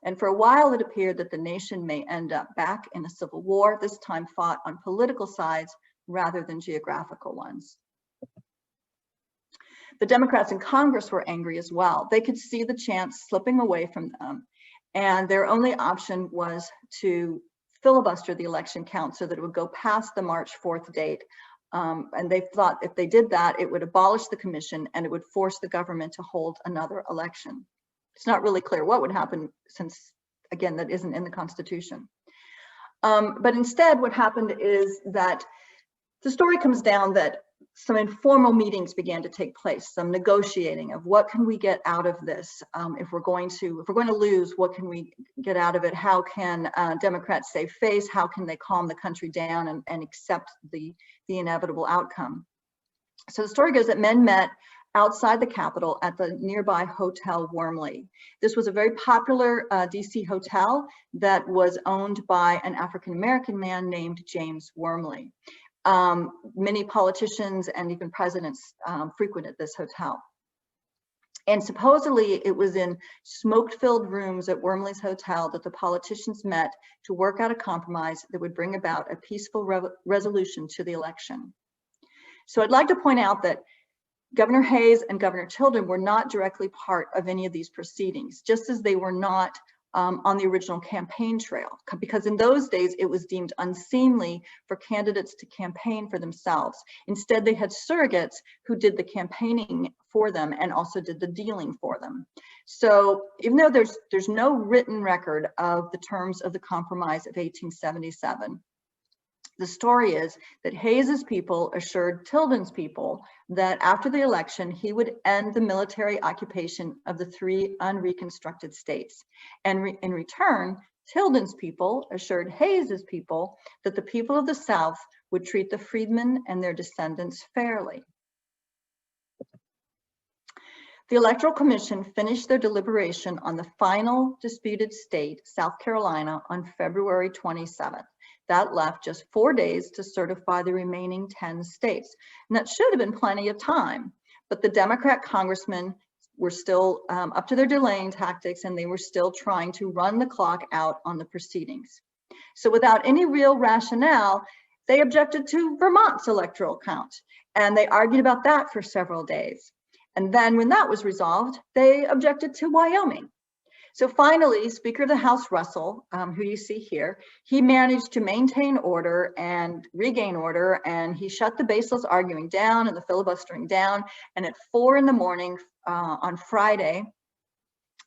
And for a while, it appeared that the nation may end up back in a civil war, this time fought on political sides rather than geographical ones. The Democrats in Congress were angry as well. They could see the chance slipping away from them, and their only option was to filibuster the election count so that it would go past the March 4th date. And they thought if they did that, it would abolish the commission and it would force the government to hold another election. It's not really clear what would happen, since, again, that isn't in the Constitution. But instead, what happened is that the story comes down that some informal meetings began to take place, some negotiating of what can we get out of this. If we're going to lose, what can we get out of it? How can Democrats save face? How can they calm the country down and accept the inevitable outcome? So the story goes that men met outside the Capitol at the nearby Hotel Wormley. This was a very popular DC hotel that was owned by an African-American man named James Wormley. Many politicians and even presidents frequented this hotel. And supposedly it was in smoke-filled rooms at Wormley's hotel that the politicians met to work out a compromise that would bring about a peaceful resolution to the election. So I'd like to point out that Governor Hayes and Governor Tilden were not directly part of any of these proceedings, just as they were not on the original campaign trail, because in those days it was deemed unseemly for candidates to campaign for themselves. Instead, they had surrogates who did the campaigning for them and also did the dealing for them. So even though there's no written record of the terms of the Compromise of 1877, the story is that Hayes's people assured Tilden's people that after the election, he would end the military occupation of the 3 unreconstructed states. And in return, Tilden's people assured Hayes's people that the people of the South would treat the freedmen and their descendants fairly. The Electoral Commission finished their deliberation on the final disputed state, South Carolina, on February 27th. That left just 4 days to certify the remaining 10 states. And that should have been plenty of time, but the Democrat congressmen were still up to their delaying tactics, and they were still trying to run the clock out on the proceedings. So without any real rationale, they objected to Vermont's electoral count, and they argued about that for several days. And then when that was resolved, they objected to Wyoming. So finally, Speaker of the House Russell, who you see here, he managed to maintain order and regain order, and he shut the baseless arguing down and the filibustering down. And at 4 in the morning on Friday,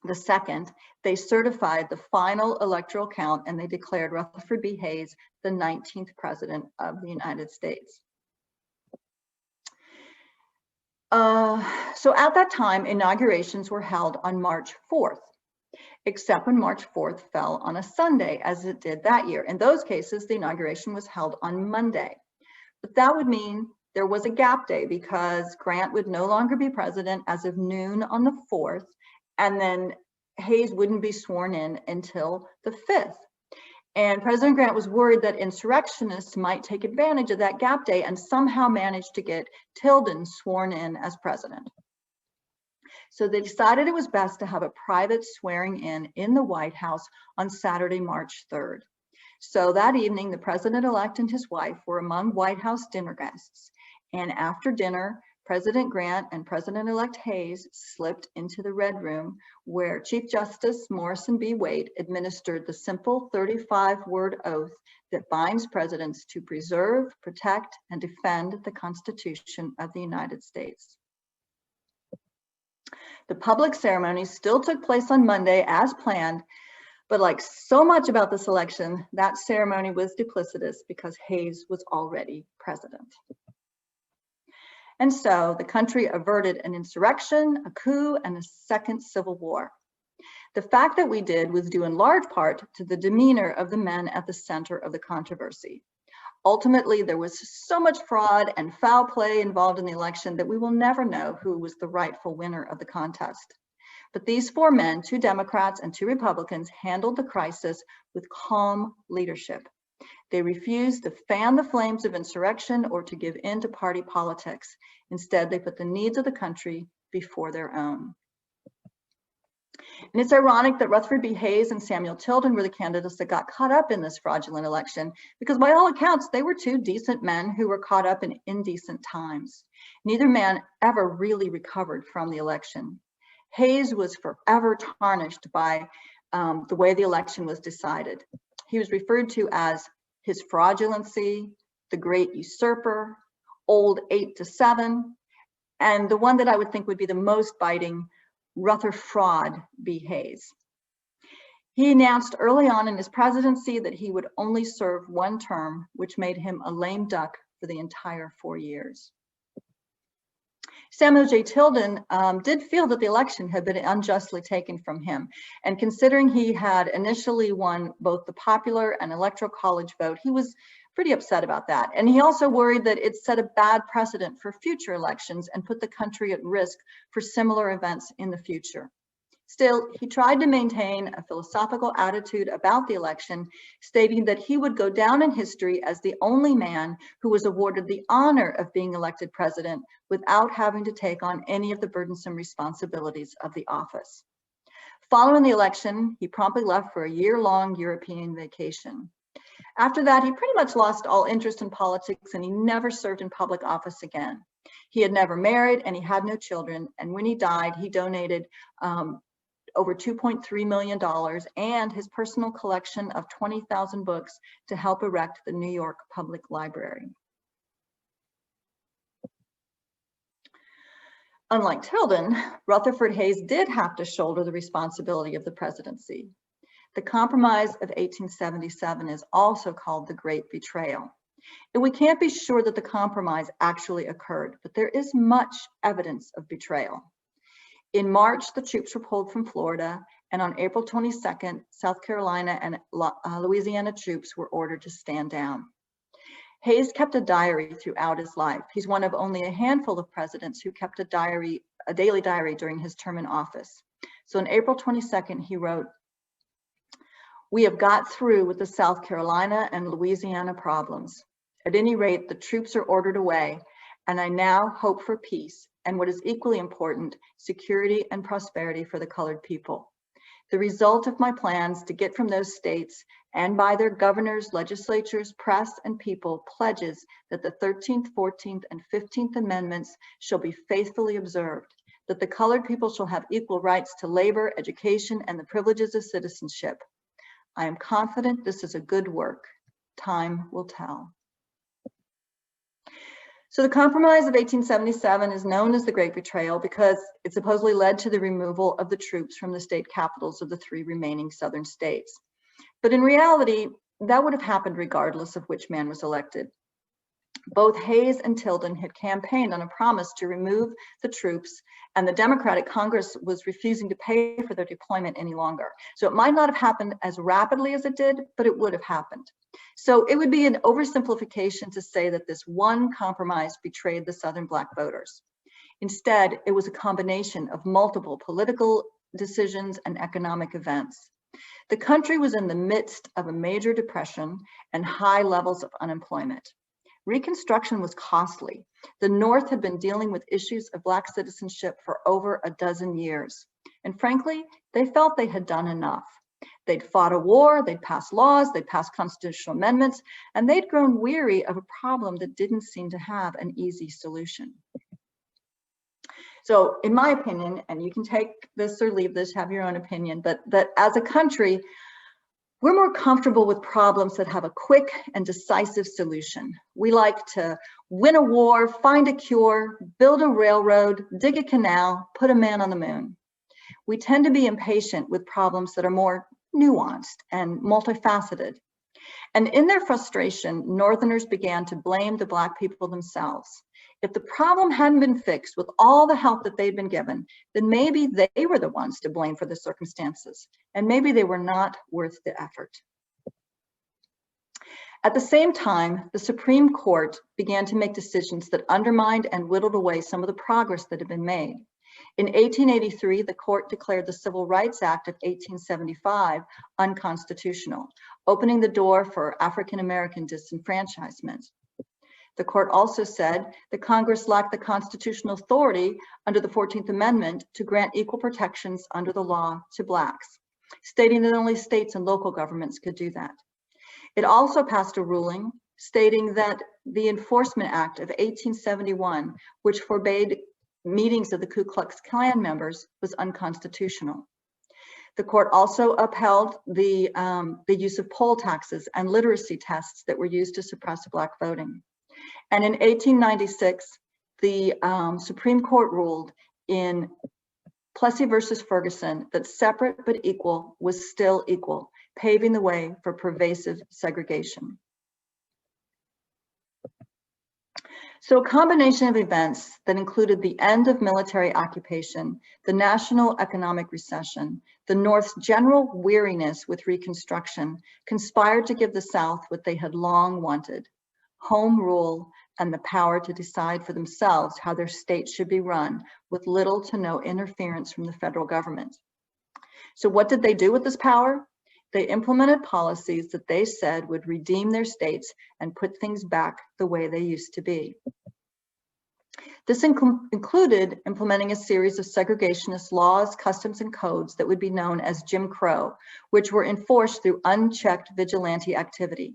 the 2nd, they certified the final electoral count, and they declared Rutherford B. Hayes the 19th President of the United States. So at that time, inaugurations were held on March 4th. Except when March 4th fell on a Sunday, as it did that year. In those cases, the inauguration was held on Monday. But that would mean there was a gap day, because Grant would no longer be president as of noon on the 4th, and then Hayes wouldn't be sworn in until the 5th. And President Grant was worried that insurrectionists might take advantage of that gap day and somehow manage to get Tilden sworn in as president. So they decided it was best to have a private swearing in the White House on Saturday, March 3rd. So that evening, the president-elect and his wife were among White House dinner guests. And after dinner, President Grant and President-elect Hayes slipped into the Red Room, where Chief Justice Morrison B. Waite administered the simple 35-word oath that binds presidents to preserve, protect, and defend the Constitution of the United States. The public ceremony still took place on Monday as planned, but like so much about this election, that ceremony was duplicitous because Hayes was already president. And so the country averted an insurrection, a coup, and a second civil war. The fact that we did was due in large part to the demeanor of the men at the center of the controversy. Ultimately, there was so much fraud and foul play involved in the election that we will never know who was the rightful winner of the contest. But these 4 men, 2 Democrats and 2 Republicans, handled the crisis with calm leadership. They refused to fan the flames of insurrection or to give in to party politics. Instead, they put the needs of the country before their own. And it's ironic that Rutherford B. Hayes and Samuel Tilden were the candidates that got caught up in this fraudulent election, because by all accounts, they were 2 decent men who were caught up in indecent times. Neither man ever really recovered from the election. Hayes was forever tarnished by the way the election was decided. He was referred to as his fraudulency, the great usurper, old 8 to 7, and the one that I would think would be the most biting, Rutherford B. Hayes. He announced early on in his presidency that he would only serve 1 term, which made him a lame duck for the entire 4 years. Samuel J. Tilden did feel that the election had been unjustly taken from him. And considering he had initially won both the popular and electoral college vote, he was pretty upset about that. And he also worried that it set a bad precedent for future elections and put the country at risk for similar events in the future. Still, he tried to maintain a philosophical attitude about the election, stating that he would go down in history as the only man who was awarded the honor of being elected president without having to take on any of the burdensome responsibilities of the office. Following the election, he promptly left for a year-long European vacation. After that, he pretty much lost all interest in politics, and he never served in public office again. He had never married, and he had no children, and when he died, he donated over $2.3 million and his personal collection of 20,000 books to help erect the New York Public Library. Unlike Tilden, Rutherford Hayes did have to shoulder the responsibility of the presidency. The Compromise of 1877 is also called the Great Betrayal. And we can't be sure that the compromise actually occurred, but there is much evidence of betrayal. In March, the troops were pulled from Florida, and on April 22nd, South Carolina and Louisiana troops were ordered to stand down. Hayes kept a diary throughout his life. He's one of only a handful of presidents who kept a daily diary during his term in office. So on April 22nd, he wrote, "We have got through with the South Carolina and Louisiana problems. At any rate, the troops are ordered away, and I now hope for peace, and what is equally important, security and prosperity for the colored people. The result of my plans to get from those states and by their governors, legislatures, press, and people pledges that the 13th, 14th, and 15th Amendments shall be faithfully observed, that the colored people shall have equal rights to labor, education, and the privileges of citizenship. I am confident this is a good work. Time will tell." So the Compromise of 1877 is known as the Great Betrayal because it supposedly led to the removal of the troops from the state capitals of the 3 remaining southern states. But in reality, that would have happened regardless of which man was elected. Both Hayes and Tilden had campaigned on a promise to remove the troops, and the Democratic Congress was refusing to pay for their deployment any longer. So it might not have happened as rapidly as it did, but it would have happened. So it would be an oversimplification to say that this one compromise betrayed the Southern Black voters. Instead, it was a combination of multiple political decisions and economic events. The country was in the midst of a major depression and high levels of unemployment. Reconstruction was costly. The North had been dealing with issues of Black citizenship for over a dozen years. And frankly, they felt they had done enough. They'd fought a war, they'd passed laws, they'd passed constitutional amendments, and they'd grown weary of a problem that didn't seem to have an easy solution. So in my opinion, and you can take this or leave this, have your own opinion, but that as a country, we're more comfortable with problems that have a quick and decisive solution. We like to win a war, find a cure, build a railroad, dig a canal, put a man on the moon. We tend to be impatient with problems that are more nuanced and multifaceted. And in their frustration, Northerners began to blame the Black people themselves. If the problem hadn't been fixed with all the help that they'd been given, then maybe they were the ones to blame for the circumstances, and maybe they were not worth the effort. At the same time, the Supreme Court began to make decisions that undermined and whittled away some of the progress that had been made. In 1883, the court declared the Civil Rights Act of 1875 unconstitutional, opening the door for African-American disenfranchisement. The court also said that Congress lacked the constitutional authority under the 14th Amendment to grant equal protections under the law to Blacks, stating that only states and local governments could do that. It also passed a ruling stating that the Enforcement Act of 1871, which forbade meetings of the Ku Klux Klan members, was unconstitutional. The court also upheld the use of poll taxes and literacy tests that were used to suppress Black voting. And in 1896, the Supreme Court ruled in Plessy versus Ferguson that separate but equal was still equal, paving the way for pervasive segregation. So a combination of events that included the end of military occupation, the national economic recession, the North's general weariness with Reconstruction conspired to give the South what they had long wanted: home rule and the power to decide for themselves how their state should be run with little to no interference from the federal government. So what did they do with this power? They implemented policies that they said would redeem their states and put things back the way they used to be. This included implementing a series of segregationist laws, customs, and codes that would be known as Jim Crow, which were enforced through unchecked vigilante activity.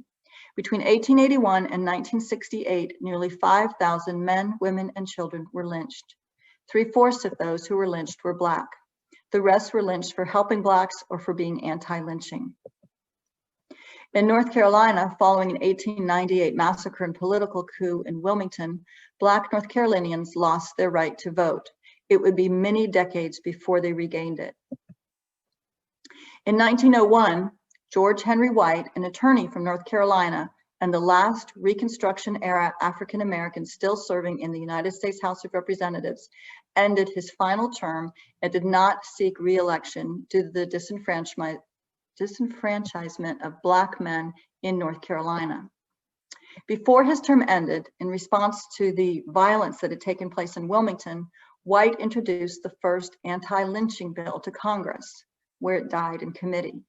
Between 1881 and 1968, nearly 5,000 men, women, and children were lynched. 3/4 of those who were lynched were Black. The rest were lynched for helping Blacks or for being anti-lynching. In North Carolina, following an 1898 massacre and political coup in Wilmington, Black North Carolinians lost their right to vote. It would be many decades before they regained it. In 1901, George Henry White, an attorney from North Carolina, and the last Reconstruction-era African American still serving in the United States House of Representatives, ended his final term and did not seek re-election due to the disenfranchisement of Black men in North Carolina. Before his term ended, in response to the violence that had taken place in Wilmington, White introduced the first anti-lynching bill to Congress, where it died in committee.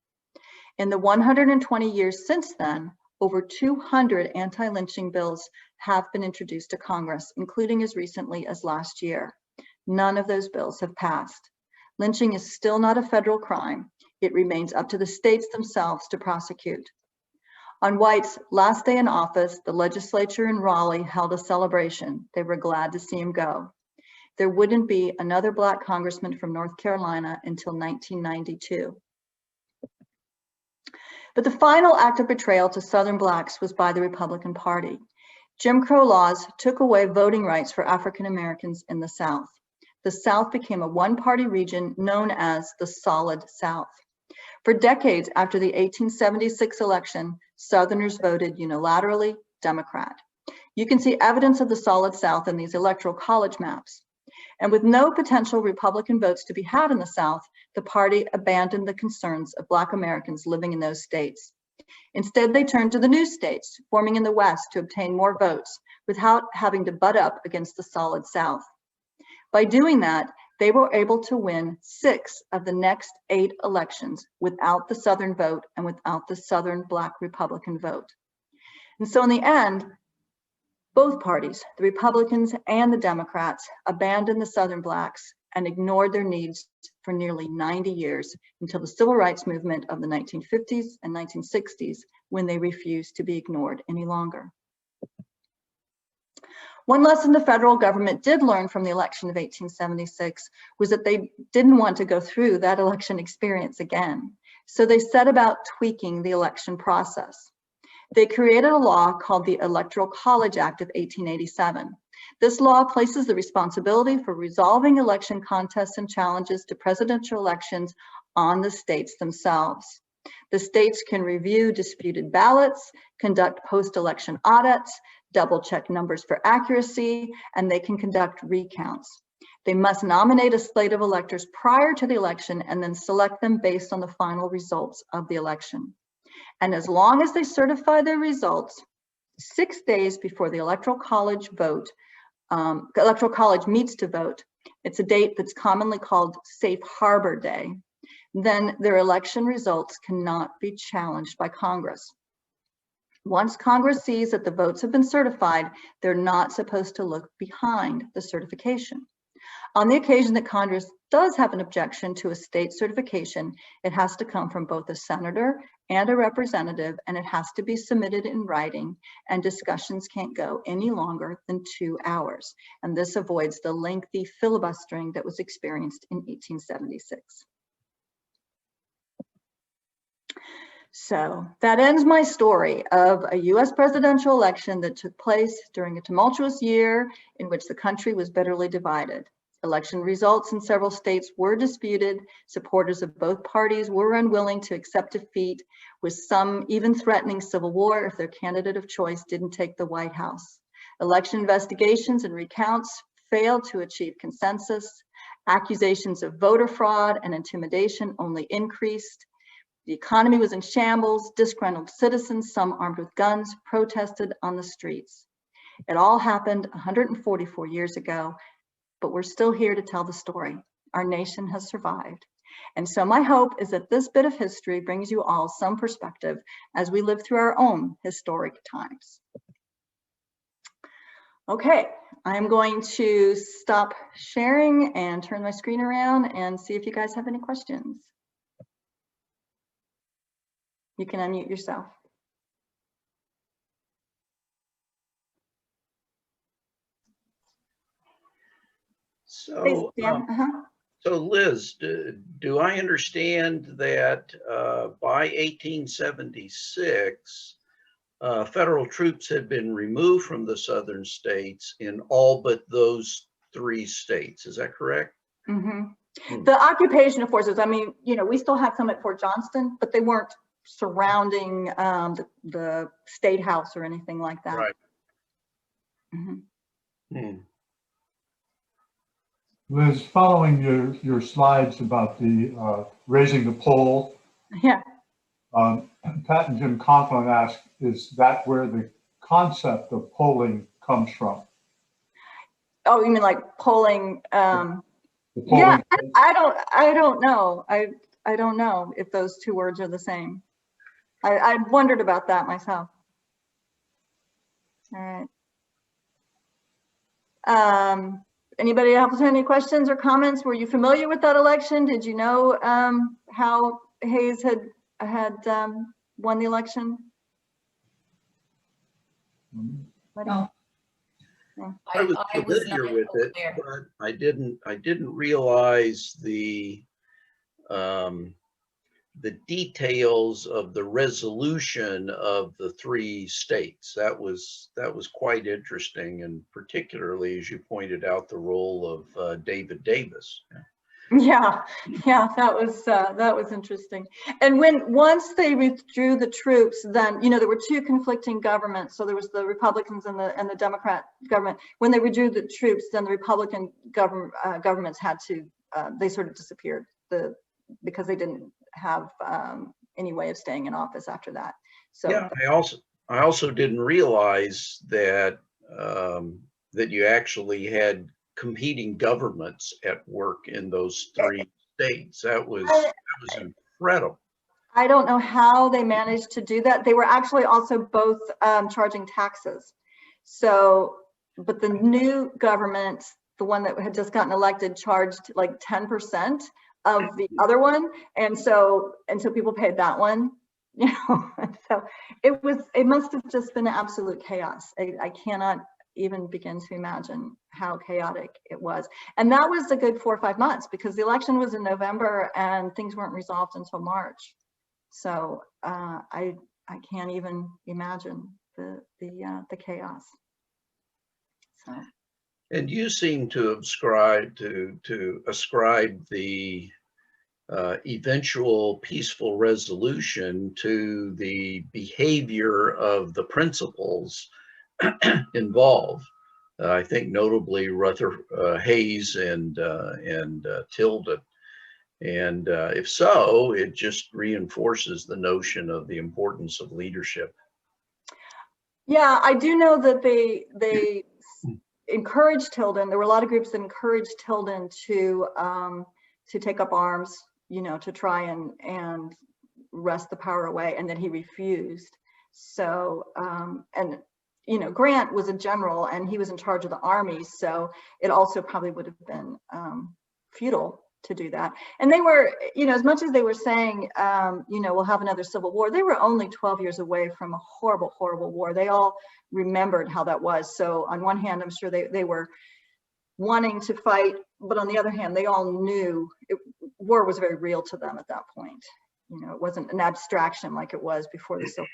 In the 120 years since then, over 200 anti-lynching bills have been introduced to Congress, including as recently as last year. None of those bills have passed. Lynching is still not a federal crime. It remains up to the states themselves to prosecute. On White's last day in office, the legislature in Raleigh held a celebration. They were glad to see him go. There wouldn't be another Black congressman from North Carolina until 1992. But the final act of betrayal to Southern Blacks was by the Republican Party. Jim Crow laws took away voting rights for African Americans in the South. The South became a one-party region known as the Solid South. For decades after the 1876 election, Southerners voted unilaterally Democrat. You can see evidence of the Solid South in these Electoral College maps. And with no potential Republican votes to be had in the South, the party abandoned the concerns of Black Americans living in those states. Instead, they turned to the new states, forming in the West to obtain more votes without having to butt up against the Solid South. By doing that, they were able to win 6 of the next 8 elections without the Southern vote and without the Southern Black Republican vote. And so in the end, both parties, the Republicans and the Democrats, abandoned the Southern Blacks and ignored their needs for nearly 90 years until the civil rights movement of the 1950s and 1960s, when they refused to be ignored any longer. One lesson the federal government did learn from the election of 1876 was that they didn't want to go through that election experience again. So they set about tweaking the election process. They created a law called the Electoral College Act of 1887. This law places the responsibility for resolving election contests and challenges to presidential elections on the states themselves. The states can review disputed ballots, conduct post-election audits, double-check numbers for accuracy, and they can conduct recounts. They must nominate a slate of electors prior to the election and then select them based on the final results of the election. And as long as they certify their results 6 days before the Electoral College meets to vote, it's a date that's commonly called Safe Harbor Day, then their election results cannot be challenged by Congress. Once Congress sees that the votes have been certified, they're not supposed to look behind the certification. On the occasion that Congress does have an objection to a state certification, it has to come from both a senator and a representative, and it has to be submitted in writing, and discussions can't go any longer than 2 hours. And this avoids the lengthy filibustering that was experienced in 1876. So that ends my story of a U.S. presidential election that took place during a tumultuous year in which the country was bitterly divided. Election results in several states were disputed. Supporters of both parties were unwilling to accept defeat, with some even threatening civil war if their candidate of choice didn't take the White House. Election investigations and recounts failed to achieve consensus. Accusations of voter fraud and intimidation only increased. The economy was in shambles. Disgruntled citizens, some armed with guns, protested on the streets. It all happened 144 years ago, but we're still here to tell the story. Our nation has survived. And so my hope is that this bit of history brings you all some perspective as we live through our own historic times. Okay, I'm going to stop sharing and turn my screen around and see if you guys have any questions. You can unmute yourself. So, so Liz, do I understand that by 1876, federal troops had been removed from the southern states in all but those 3 states? Is that correct? Mm-hmm. The occupation of forces, I mean, you know, we still have some at Fort Johnston, but they weren't surrounding the State House or anything like that. Right. Mm-hmm. Liz, following your slides about the raising the poll, Yeah. Pat and Jim Conklin asked, is that where the concept of polling comes from? Oh, you mean like polling? The polling Yeah, I don't know. I don't know if those two words are the same. I wondered about that myself. All right. Anybody have any questions or comments? Were you familiar with that election? Did you know how Hayes had won the election? No. I was I was familiar not with it, aware. but I didn't realize the details of the resolution of the three states. That was quite interesting, and particularly, as you pointed out, the role of David Davis. Yeah, that was interesting. And once they withdrew the troops, then there were two conflicting governments. So there was the Republicans and the Democrat government. When they withdrew the troops, then the Republican governments had to they sort of disappeared because they didn't have any way of staying in office after that. So yeah, I also didn't realize that that you actually had competing governments at work in those three states. That was incredible. I don't know how they managed to do that. They were actually also both charging taxes. So, but the new government, the one that had just gotten elected, charged like 10% of the other one, and so people paid that one. So it must have just been absolute chaos. I cannot even begin to imagine how chaotic it was. And that was a good 4 or 5 months, because the election was in November and things weren't resolved until March. So I can't even imagine the chaos. So. And you seem to ascribe the eventual peaceful resolution to the behavior of the principals involved. I think notably Hayes and Tilden. And if so, it just reinforces the notion of the importance of leadership. Yeah, I do know that they encouraged Tilden. There were a lot of groups that encouraged Tilden to take up arms, to try and wrest the power away, and that he refused. So, and Grant was a general and he was in charge of the army, so it also probably would have been futile to do that. And they were, as much as they were saying, we'll have another civil war, they were only 12 years away from a horrible, horrible war. They all remembered how that was. So on one hand, I'm sure they were wanting to fight, but on the other hand, they all knew war was very real to them at that point. It wasn't an abstraction like it was before the Civil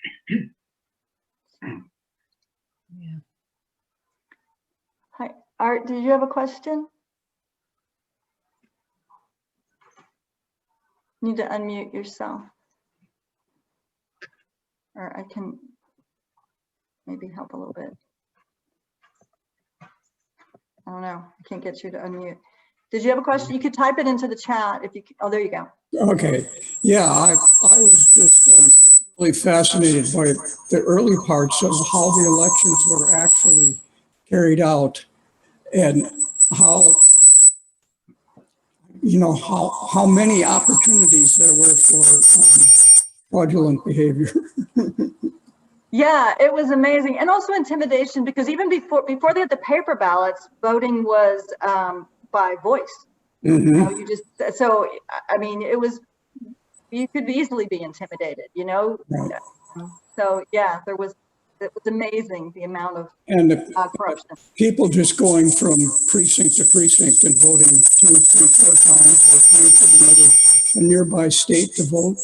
War. Yeah. Hi, Art, did you have a question? You need to unmute yourself. Or I can maybe help a little bit. I don't know. I can't get you to unmute. Did you have a question? You could type it into the chat if you. Oh, there you go. Okay. Yeah, I was just really fascinated by the early parts of how the elections were actually carried out, and how how many opportunities there were for fraudulent behavior. Yeah, it was amazing, and also intimidation, because even before they had the paper ballots, voting was by voice. Mm-hmm. I mean, you could easily be intimidated, Right. So yeah, it was amazing the amount of corruption. People just going from precinct to precinct and voting 2 or 3, 4 times, or coming from a nearby state to vote.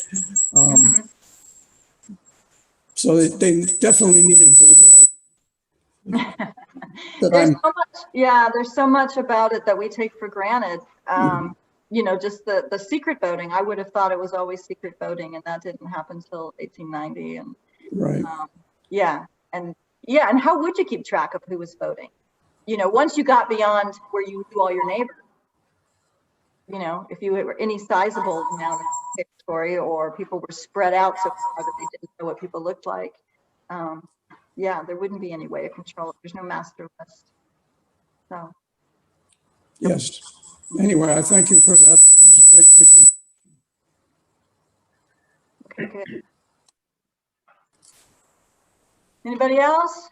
So they definitely needed voter ID. There's so much about it that we take for granted. you know, just the secret voting. I would have thought it was always secret voting, and that didn't happen until 1890. And Right. yeah, and how would you keep track of who was voting? You know, once you got beyond where you knew all your neighbors, you know, if you were any sizable amount of territory, or people were spread out so far that they didn't know what people looked like, yeah, there wouldn't be any way to control it. There's no master list. So. Yes. Anyway, I thank you for that. It was a great presentation. Okay, good. Anybody else?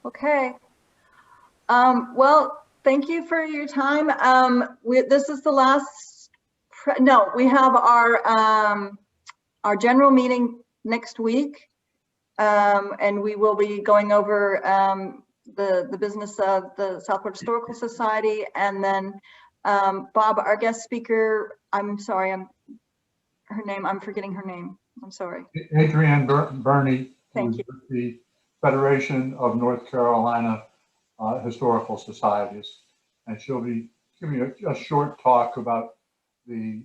Okay. Well, thank you for your time. This is the last, no, we have our general meeting next week. And we will be going over the business of the Southport Historical Society. And then Bob, our guest speaker, I'm sorry, I'm forgetting her name. I'm sorry. Adrienne Burney, Thank who's you. with the Federation of North Carolina Historical Societies. And she'll be giving a short talk about the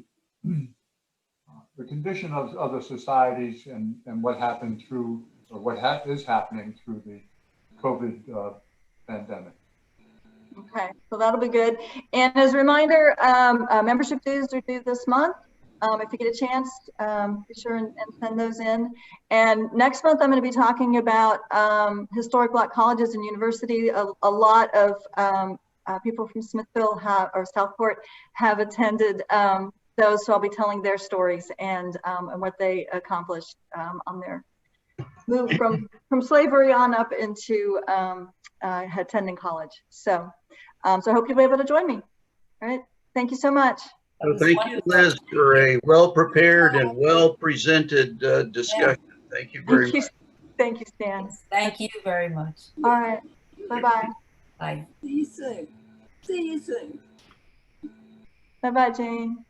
condition of the societies and what happened through, or what is happening through the COVID pandemic. Okay, so that'll be good. And as a reminder, membership dues are due this month. If you get a chance, be sure and send those in. And next month, I'm going to be talking about historic Black colleges and universities. A lot of people from Smithville or Southport have attended those, so I'll be telling their stories and what they accomplished on their move from slavery on up into attending college. So, so I hope you'll be able to join me. All right, thank you so much. So thank you, Liz, for a well-prepared and well-presented discussion. Thank you very much. Thank you, Stan. Thank you very much. All right, bye-bye. Bye. See you soon. See you soon. Bye-bye, Jane.